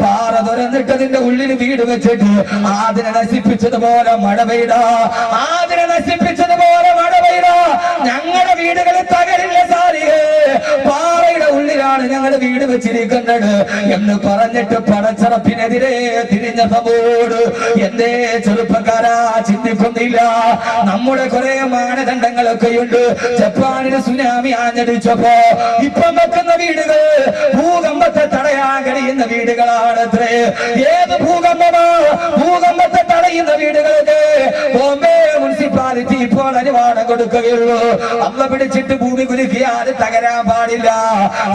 പാറ തുറന്നിട്ട് അതിന്റെ ഉള്ളിൽ വീട് വെച്ചിട്ട് ആദിനെ നശിപ്പിച്ചതുപോലെ മഴ പെയ്താ, ആദിനെ നശിപ്പിച്ചതുപോലെ മഴ പെയ്താ ഞങ്ങളുടെ വീടുകളിൽ തകരില്ല സാലിഹേ. പാറയുടെ ഉള്ളിലാണ് ഞങ്ങൾ വീട് വെച്ചിരിക്കുന്നത് എന്ന് പറഞ്ഞിട്ട് പടച്ചറപ്പിനെതിരെ തിരിഞ്ഞ സമൂട്. എന്തേ ചെറുപ്പക്കാരാ ചിന്തിക്കുന്നില്ല? നമ്മുടെ കുറെ മാനദണ്ഡങ്ങളൊക്കെയുണ്ട്. ജപ്പാനിന് സുനാമി ആഞ്ഞടിച്ചപ്പോ ഇപ്പം വെക്കുന്ന വീടുകൾ ഭൂകമ്പത്തെ തടയാൻ കഴിയുന്ന വീടുകളാണത്രേ. ഏത് ഭൂകമ്പമാ? ഭൂകമ്പത്തെ തടയുന്ന വീടുകൾക്ക് ബോംബെ മുനിസിപ്പാലിറ്റി അതോറിറ്റി ഇപ്പോൾ അനുവാദം കൊടുക്കുകയുള്ളൂ. അള്ള പിടിച്ചിട്ട് ഭൂമി കുലുക്കിയാൽ തകരാൻ പാടില്ല.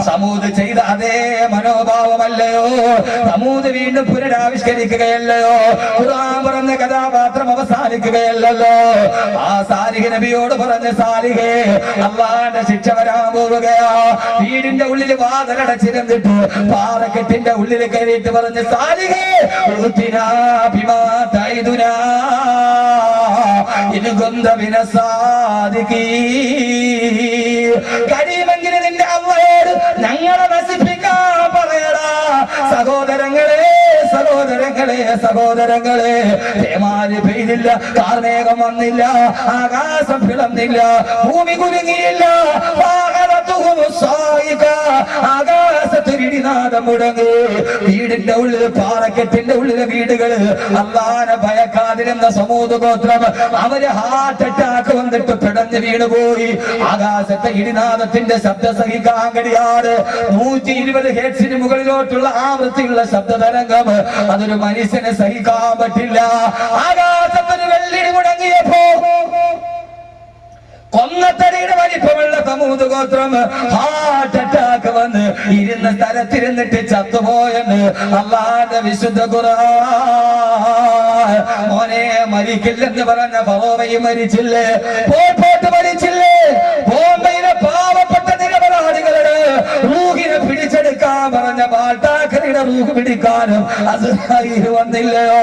സമൂത് ചെയ്ത അതേ മനോഭാവമല്ലയോ സമൂത് വീണ്ടും പുനരാവിഷ്കരിക്കുകയല്ലയോ? ഖുർആൻ പറഞ്ഞ കഥാപാത്രം അവസാനിക്കുകയല്ലല്ലോ. ആ സാലിഹ് നബിയോട് പറഞ്ഞ സാലിഹേ, അള്ളാന്റെ ശിക്ഷ വരാൻ പോവുകയാ. വീടിന്റെ ഉള്ളിൽ വാതിലടച്ചിരുന്നിട്ട് പാറക്കെട്ടിന്റെ ഉള്ളിൽ കയറിയിട്ട് പറഞ്ഞ സാലിഹേ, കഴിയുമെങ്കിലും നിന്റെ അള്ളയോട് ഞങ്ങളെ നശിപ്പിക്കാൻ പറയടാ. സഹോദരങ്ങളെ സഹോദരങ്ങളെ സഹോദരങ്ങളെ, തേമാരി പെയ്തില്ല, കാർമേഘം വന്നില്ല, ആകാശം പിളർന്നില്ല, ഭൂമി കുലുങ്ങിയില്ല. ആകാശത്തിൽ ഇടിനാദം മുടങ്ങി. വീടിന്റെ ഉള്ളിൽ പാറക്കെട്ടിന്റെ ഉള്ളിലെ വീടുകള് അള്ളാനെ ഭയക്കാതിരുന്ന സമൂത് ഗോത്രം അവര് ഹാർട്ട് അറ്റാക്ക് വന്നിട്ട് പിടഞ്ഞു വീണുപോയി. ആകാശത്തെ ഇടിനാദത്തിന്റെ ശബ്ദം സഹിക്കാൻ കഴിയാതെ 120 ഹെർട്സിന് മുകളിലോട്ടുള്ള ആവൃത്തിയുള്ള ശബ്ദ തരംഗം അതൊരു മനുഷ്യനെ സഹിക്കാൻ പറ്റില്ല. ആകാശത്തിന് വെള്ളിടി മുടങ്ങിയപ്പോ കൊന്നത്തടിയുടെ വലിപ്പമുള്ള സമൂത് ഗോത്രം ഹാർട്ട് അറ്റാക്ക് വന്ന് ഇരുന്ന സ്ഥലത്തിരുന്നിട്ട് ചത്തുപോയെന്ന് അള്ളാന്റെ വിശുദ്ധ ഖുർആൻ. മോനെ മരിക്കില്ലെന്ന് പറഞ്ഞ ഫറോവയും മരിച്ചില്ലേ, പോട്ട് മരിച്ചില്ലേ? ബോംബെയിലെ പാവപ്പെട്ട നിരപരാധികളുടെ റൂഹിനെ പിടിച്ചെടുക്കാൻ പറഞ്ഞ ബാൾട്ടാക്കറിയുടെ റൂഹ് പിടിക്കാനും അസ്രായീൽ വന്നില്ലയോ?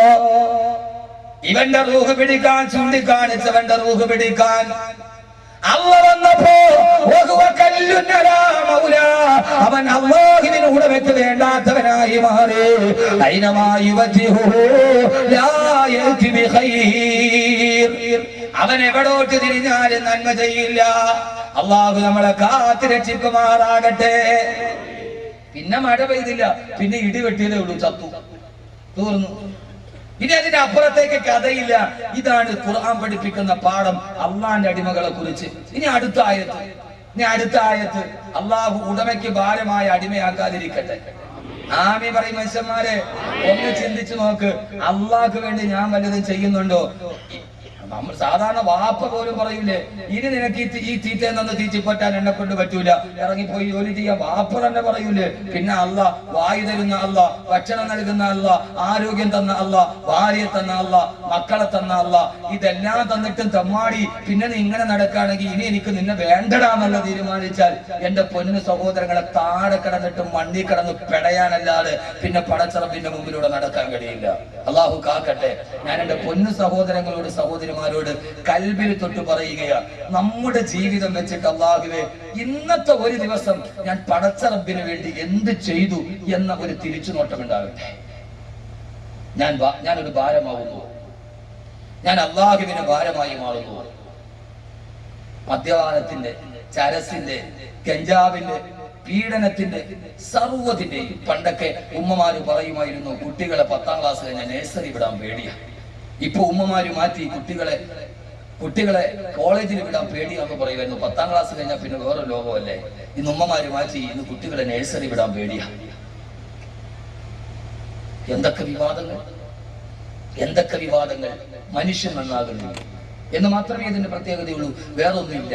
ഇവന്റെ റൂഹ് പിടിക്കാൻ ചൂണ്ടിക്കാണിച്ചവന്റെ റൂഹ് പിടിക്കാൻ അള്ള വന്നപ്പോ അവൻ അല്ലാഹുവിന് ഉടമയ്ക്ക് വേണ്ടാത്തവനായി മാറി. അവൻ എവിടോട്ട് തിരിഞ്ഞാലും നന്മ ചെയ്യില്ല. അള്ളാഹു നമ്മളെ കാത്ത് രക്ഷിക്കുമാറാകട്ടെ. പിന്നെ മഴ പെയ്തില്ല, പിന്നെ ഇടിവെട്ടിയതേ ഉള്ളൂ, ചത്തു, തീർന്നു. ഇനി അതിന്റെ അപ്പുറത്തേക്ക് കഥയില്ല. ഇതാണ് ഖുർആൻ പഠിപ്പിക്കുന്ന പാഠം അള്ളാന്റെ അടിമകളെ കുറിച്ച്. ഇനി അടുത്ത ആയത്ത് അള്ളാഹു ഉടമയ്ക്ക് ഭാരമായ അടിമയാക്കാതിരിക്കട്ടെ. ആമീൻ പറയും മനുഷ്യന്മാരെ. ഒന്ന് ചിന്തിച്ചു നോക്ക്, അള്ളാഹ്ക്ക് വേണ്ടി ഞാൻ വല്ലതും ചെയ്യുന്നുണ്ടോ? നമ്മൾ സാധാരണ വാപ്പ പോലും പറയൂലേ, ഇനി നിനക്ക് ഈ തീറ്റയിൽ നിന്ന് തീറ്റിപ്പറ്റാൻ എന്നെ കൊണ്ട് പറ്റൂല, ഇറങ്ങിപ്പോയി ജോലി ചെയ്യാൻ വാപ്പ തന്നെ പറയൂലേ. പിന്നെ അല്ല വായു തരുന്ന അല്ല, ഭക്ഷണം നൽകുന്ന അല്ല, ആരോഗ്യം തന്ന അല്ല, ഭാര്യയെ തന്ന അല്ല, മക്കളെ തന്ന അല്ല, ഇതെല്ലാം തന്നിട്ടും തമ്മാടി പിന്നെ നീ ഇങ്ങനെ നടക്കുകയാണെങ്കിൽ ഇനി എനിക്ക് നിന്നെ വേണ്ടടാന്നല്ല തീരുമാനിച്ചാൽ എന്റെ പൊന്നു സഹോദരങ്ങളെ താഴെ കിടന്നിട്ടും മണ്ണി കിടന്ന് പെടയാനല്ലാതെ പിന്നെ പടച്ചറപ്പിന്റെ മുമ്പിലൂടെ നടക്കാൻ കഴിയില്ല. അള്ളാഹു കാക്കട്ടെ. ഞാൻ എന്റെ പൊന്നു സഹോദരങ്ങളോട് സഹോദരിമാരോട് കൽബിൽ തൊട്ട് പറയുകയാണ്, നമ്മുടെ ജീവിതം വെച്ചിട്ട് അള്ളാഹുവേ ഇന്നത്തെ ഒരു ദിവസം ഞാൻ പടച്ചറപ്പിന് വേണ്ടി എന്ത് ചെയ്തു എന്ന ഒരു തിരിച്ചുനോട്ടം ഉണ്ടാകട്ടെ. ഞാനൊരു ഭാരമാവുന്നു, ഞാൻ അള്ളാഹുവിന് ഭാരമായി മാറുന്നു. മദ്യപാനത്തിന്റെ, ചരസിന്റെ, ഗഞ്ചാവിന്റെ, പീഡനത്തിന്റെ, സർവ്വതിന്റെയും പണ്ടൊക്കെ ഉമ്മമാര് പറയുമായിരുന്നു കുട്ടികളെ 10ാം ക്ലാസ് കഴിഞ്ഞാൽ നഴ്സറി വിടാൻ പേടിയാണ്. ഇപ്പൊ ഉമ്മമാര് മാറ്റി കുട്ടികളെ കോളേജിൽ വിടാൻ പേടിയാന്ന് പറയുമായിരുന്നു. 10ാം ക്ലാസ് കഴിഞ്ഞാൽ പിന്നെ വേറെ ലോകമല്ലേ. ഇന്ന് ഉമ്മമാര് മാറ്റി ഇന്ന് കുട്ടികളെ നഴ്സറി വിടാൻ പേടിയാ. എന്തൊക്കെ വിവാദങ്ങൾ. മനുഷ്യൻ നന്നാകുന്നു എന്ന് മാത്രമേ ഇതിന്റെ പ്രത്യേകതയുള്ളൂ, വേറൊന്നുമില്ല.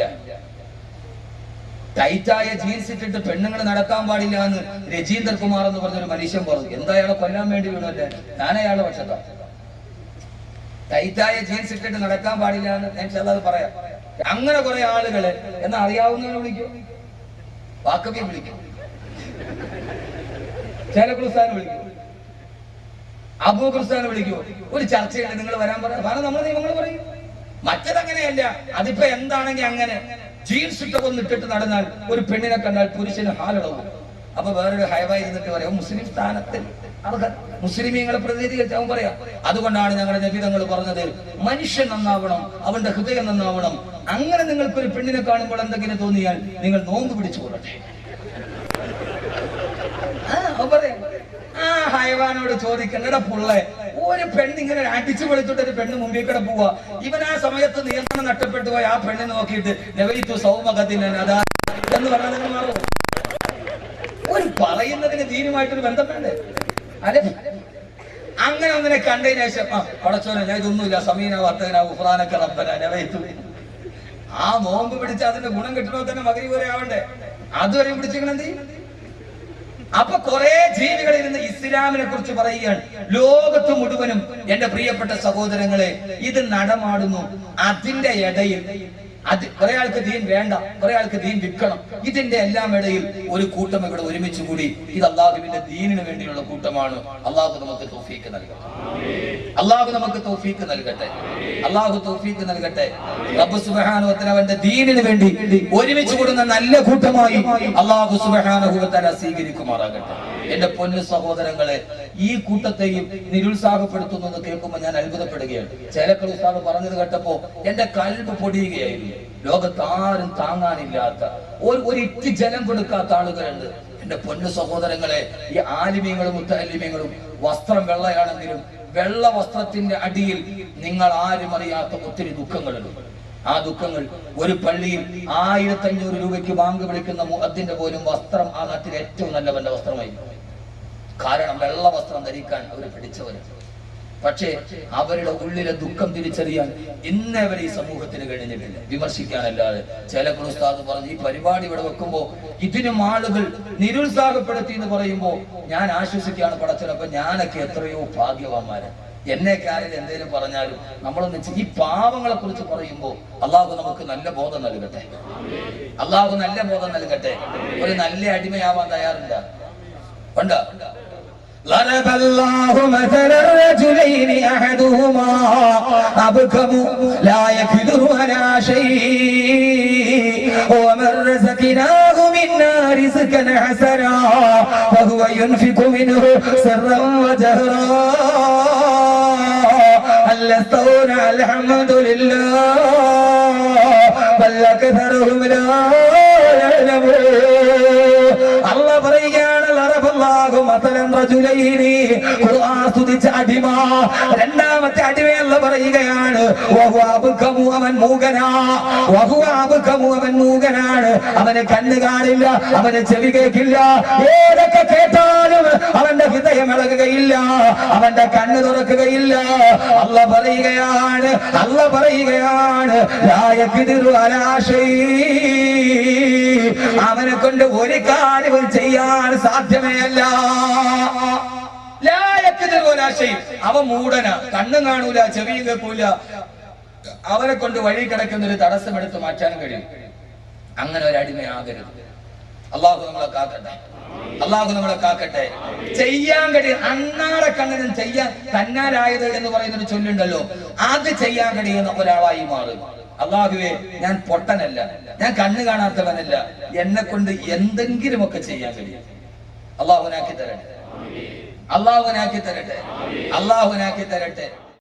ടൈറ്റായ ജീൻസ് ഇട്ടിട്ട് പെണ്ണുങ്ങൾ നടക്കാൻ പാടില്ല എന്ന് രജീന്ദർ കുമാർ എന്ന് പറഞ്ഞൊരു മനുഷ്യൻ പറഞ്ഞു. എന്താ അയാളെ കൊല്ലാൻ വേണ്ടി വീണല്ലേ? ഞാൻ അയാളുടെ പക്ഷത്താ. ടൈറ്റായ ജീൻസ് ഇട്ടിട്ട് നടക്കാൻ പാടില്ല എന്ന് ഞാൻ ചിലത് പറയാം. അങ്ങനെ കുറെ ആളുകളെ എന്നാ അറിയാവുന്നവനെ വിളിക്കും, വാക്കവ്യം വിളിക്കും, ചേലക്കുറുസ്ഥാനെ വിളിക്കും, അബൂ ക്രിസ്താനെ വിളിക്കുമോ? ഒരു ചർച്ചയുണ്ട്, നിങ്ങൾ വരാൻ പറയാം, നമ്മൾ നിയമങ്ങൾ പറയും. മറ്റതങ്ങനെയല്ല. അതിപ്പോ എന്താണെങ്കിൽ അങ്ങനെ ജീൻസ് ഇട്ടൊന്നിട്ടിട്ട് നടന്നാൽ ഒരു പെണ്ണിനെ കണ്ടാൽ പുരുഷന് ഹാലടവും. അപ്പൊ വേറൊരു ഹൈവായി ഇരുന്നിട്ട് പറയാം മുസ്ലിം സ്ഥാനത്തിൽ മുസ്ലിമീങ്ങളെ പ്രതിനിധീകരിച്ച് അവൻ പറയാം. അതുകൊണ്ടാണ് ഞങ്ങളുടെ നബിതങ്ങൾ പറഞ്ഞത് മനുഷ്യൻ നന്നാവണം, അവന്റെ ഹൃദയം നന്നാവണം. അങ്ങനെ നിങ്ങൾക്കൊരു പെണ്ണിനെ കാണുമ്പോൾ എന്തെങ്കിലും തോന്നിയാൽ നിങ്ങൾ നോമ്പ് പിടിച്ചു കൊള്ളട്ടെ. ആ ഹൈവാനോട് ചോദിക്കണ്ടട പുള്ളെ, ഒരു പെണ്ണിങ്ങനെ അടിച്ചു പൊളിച്ചിട്ട് ഒരു പെണ്ണ് മുമ്പിൽ കൂടെ പോവാ, ഇവൻ ആ സമയത്ത് നിയന്ത്രണം നഷ്ടപ്പെട്ടു പോയി ആ പെണ്ണിനെ നോക്കിയിട്ട് നവൈതു സൗമകത്തിന് അതാ എന്ന് പറഞ്ഞാൽ നിങ്ങൾ മാറും. ഒരു പറയുന്നതിന് ദീനുമായിട്ടൊരു ബന്ധം വേണ്ടേ? അല്ലെ? അങ്ങനെ ഒന്ന് അവനെ കണ്ടതിന് ശേഷം പടച്ചോനെ ഞാൻ ഇതൊന്നുമില്ല സമീന വർത്തകന ഉഫ്രാനൊക്കെ റബ്ബന നവൈതു. ആ നോമ്പ് പിടിച്ച് അതിന്റെ ഗുണം കിട്ടണോ തന്നെ മഗ്‌രിബ് വരെ ആവണ്ടേ, അതുവരെ പിടിച്ചിരിക്കണെന്ത്? അപ്പൊ കുറെ ജീവികൾ ഇരുന്ന് ഇസ്ലാമിനെ കുറിച്ച് പറയുകയാണ്. ലോകത്ത് മുഴുവനും എന്റെ പ്രിയപ്പെട്ട സഹോദരങ്ങളെ ഇത് നടമാടുന്നു. അതിന്റെ ഇടയിൽ അത് കുറെ ആൾക്ക് ദീൻ വേണ്ട, കുറെ ആൾക്ക് ദീൻ വിൽക്കണം. ഇതിന്റെ എല്ലാം ഇടയിൽ ഒരു കൂട്ടം ഇവിടെ ഒരുമിച്ച് കൂടി. ഇത് അള്ളാഹുവിന്റെ ദീനിന് വേണ്ടിയുള്ള കൂട്ടമാണ്. അള്ളാഹു നമുക്ക് തൗഫീക്ക് നൽകട്ടെ. അള്ളാഹു നമുക്ക് തൗഫീക്ക് നൽകട്ടെ. അള്ളാഹു തൗഫീക്ക് നൽകട്ടെ. റബ്ബ് സുബ്ഹാനഹു വ തആല അവന്റെ ദീനിന് വേണ്ടി ഒരുമിച്ച് കൂടുന്ന നല്ല കൂട്ടമായി അള്ളാഹു സുബ്ഹാനഹു വ തആല സ്വീകരിക്കുമാറാകട്ടെ. എന്റെ പൊന്നു സഹോദരങ്ങളെ, ഈ കൂട്ടത്തെയും നിരുത്സാഹപ്പെടുത്തുന്നു എന്ന് കേൾക്കുമ്പോൾ ഞാൻ അത്ഭുതപ്പെടുകയാണ്. ചിലക്കൾ ഉസ്താദ് പറഞ്ഞത് കേട്ടപ്പോ എന്റെ കൽബ് പൊടിയുകയായിരുന്നു. ലോകത്ത് ആരും താങ്ങാനില്ലാത്ത ഒരു ഇറ്റി ജലം കൊടുക്കാത്ത ആളുകളുണ്ട്. എന്റെ പൊന്നു സഹോദരങ്ങളെ, ഈ ആലിമീങ്ങളും മുത്തഅല്ലിമീങ്ങളും വസ്ത്രം വെള്ളയാണെങ്കിലും വെള്ള വസ്ത്രത്തിന്റെ അടിയിൽ നിങ്ങൾ ആരും അറിയാത്ത ഒത്തിരി ദുഃഖങ്ങളുണ്ട്. ആ ദുഃഖങ്ങൾ ഒരു പള്ളിയിൽ 1500 രൂപയ്ക്ക് ബാങ്ക് വിളിക്കുന്ന മുഅദ്ദിന്റെ പോലും വസ്ത്രം ആ നാട്ടിൽ ഏറ്റവും നല്ലവന്റെ വസ്ത്രമായി. കാരണം വെള്ള വസ്ത്രം ധരിക്കാൻ അവർ പഠിച്ചവര്. പക്ഷേ അവരുടെ ഉള്ളിലെ ദുഃഖം തിരിച്ചറിയാൻ ഇന്നേ വരെ ഈ സമൂഹത്തിന് കഴിഞ്ഞിട്ടില്ല. വിമർശിക്കാനല്ലാതെ. ചില ഉസ്താദ് പറഞ്ഞു ഈ പരിപാടി ഇവിടെ വെക്കുമ്പോ ഇതിനും ആളുകൾ നിരുത്സാഹപ്പെടുത്തി എന്ന് പറയുമ്പോ ഞാൻ ആശ്വസിക്കുകയാണ് പടച്ചവൻ. അപ്പൊ ഞാനൊക്കെ എത്രയോ ഭാഗ്യവാന്മാരാണ്. എന്നെ കാര്യം എന്തെങ്കിലും പറഞ്ഞാലും നമ്മളൊന്ന് ഈ പാവങ്ങളെ കുറിച്ച് പറയുമ്പോ അള്ളാഹു നമുക്ക് നല്ല ബോധം നൽകട്ടെ. അള്ളാഹു നല്ല ബോധം നൽകട്ടെ. ഒരു നല്ല അടിമയാവാൻ തയ്യാറുണ്ട്? ഉണ്ട്. ضرب الله مثل الرجلين احدهما ابكم لا يقدر على شيء ومن رزقناه منا رزقا حسنا فهو ينفق منه سرا وجهرا هل يستوون الحمد لله بل اكثرهم لا يعلمون. الله പറയുകയാണ് അടിമ. രണ്ടാമത്തെ അടിമയല്ല പറയുകയാണ് അവൻ മൂകനാണ്. അവന് കണ്ണ് കാണില്ല, അവന് ചെവി കേൾക്കില്ല. ഏതൊക്കെ കേട്ടാലും അവന്റെ ഹൃദയം ഇളകുകയില്ല, അവന്റെ കണ്ണ് തുറക്കുകയില്ല. അല്ല പറയുകയാണ് അവനെ കൊണ്ട് ഒരു കാര്യവും ചെയ്യാൻ സാധ്യമേ അല്ല. അവൻ മൂടനാ, കണ്ണും കാണൂല, ചെവിയും കേൾക്കൂല. അവനെ കൊണ്ട് വഴി കിടക്കുന്ന ഒരു തടസ്സം എടുത്ത് മാറ്റാൻ കഴിയും. അങ്ങനെ ഒരു അടിമയാകരുത്. അള്ളാഹു നമ്മളെ കാക്കട്ടെ. അള്ളാഹു നമ്മളെ കാക്കട്ടെ. ചെയ്യാൻ കഴിയും അണ്ണാടെ കണ്ണിനും ചെയ്യാൻ തന്നാലായത് എന്ന് പറയുന്നൊരു ചൊല്ലുണ്ടല്ലോ, അത് ചെയ്യാൻ കഴിയുന്ന ഒരാളായി മാറും. അള്ളാഹുവേ, ഞാൻ പൊട്ടനല്ല, ഞാൻ കണ്ണ് കാണാത്തവനല്ല, എന്നെ കൊണ്ട് എന്തെങ്കിലുമൊക്കെ ചെയ്യാൻ കഴിയും. അള്ളാഹുനാക്കി തരട്ടെ. അള്ളാഹുനാക്കി തരട്ടെ.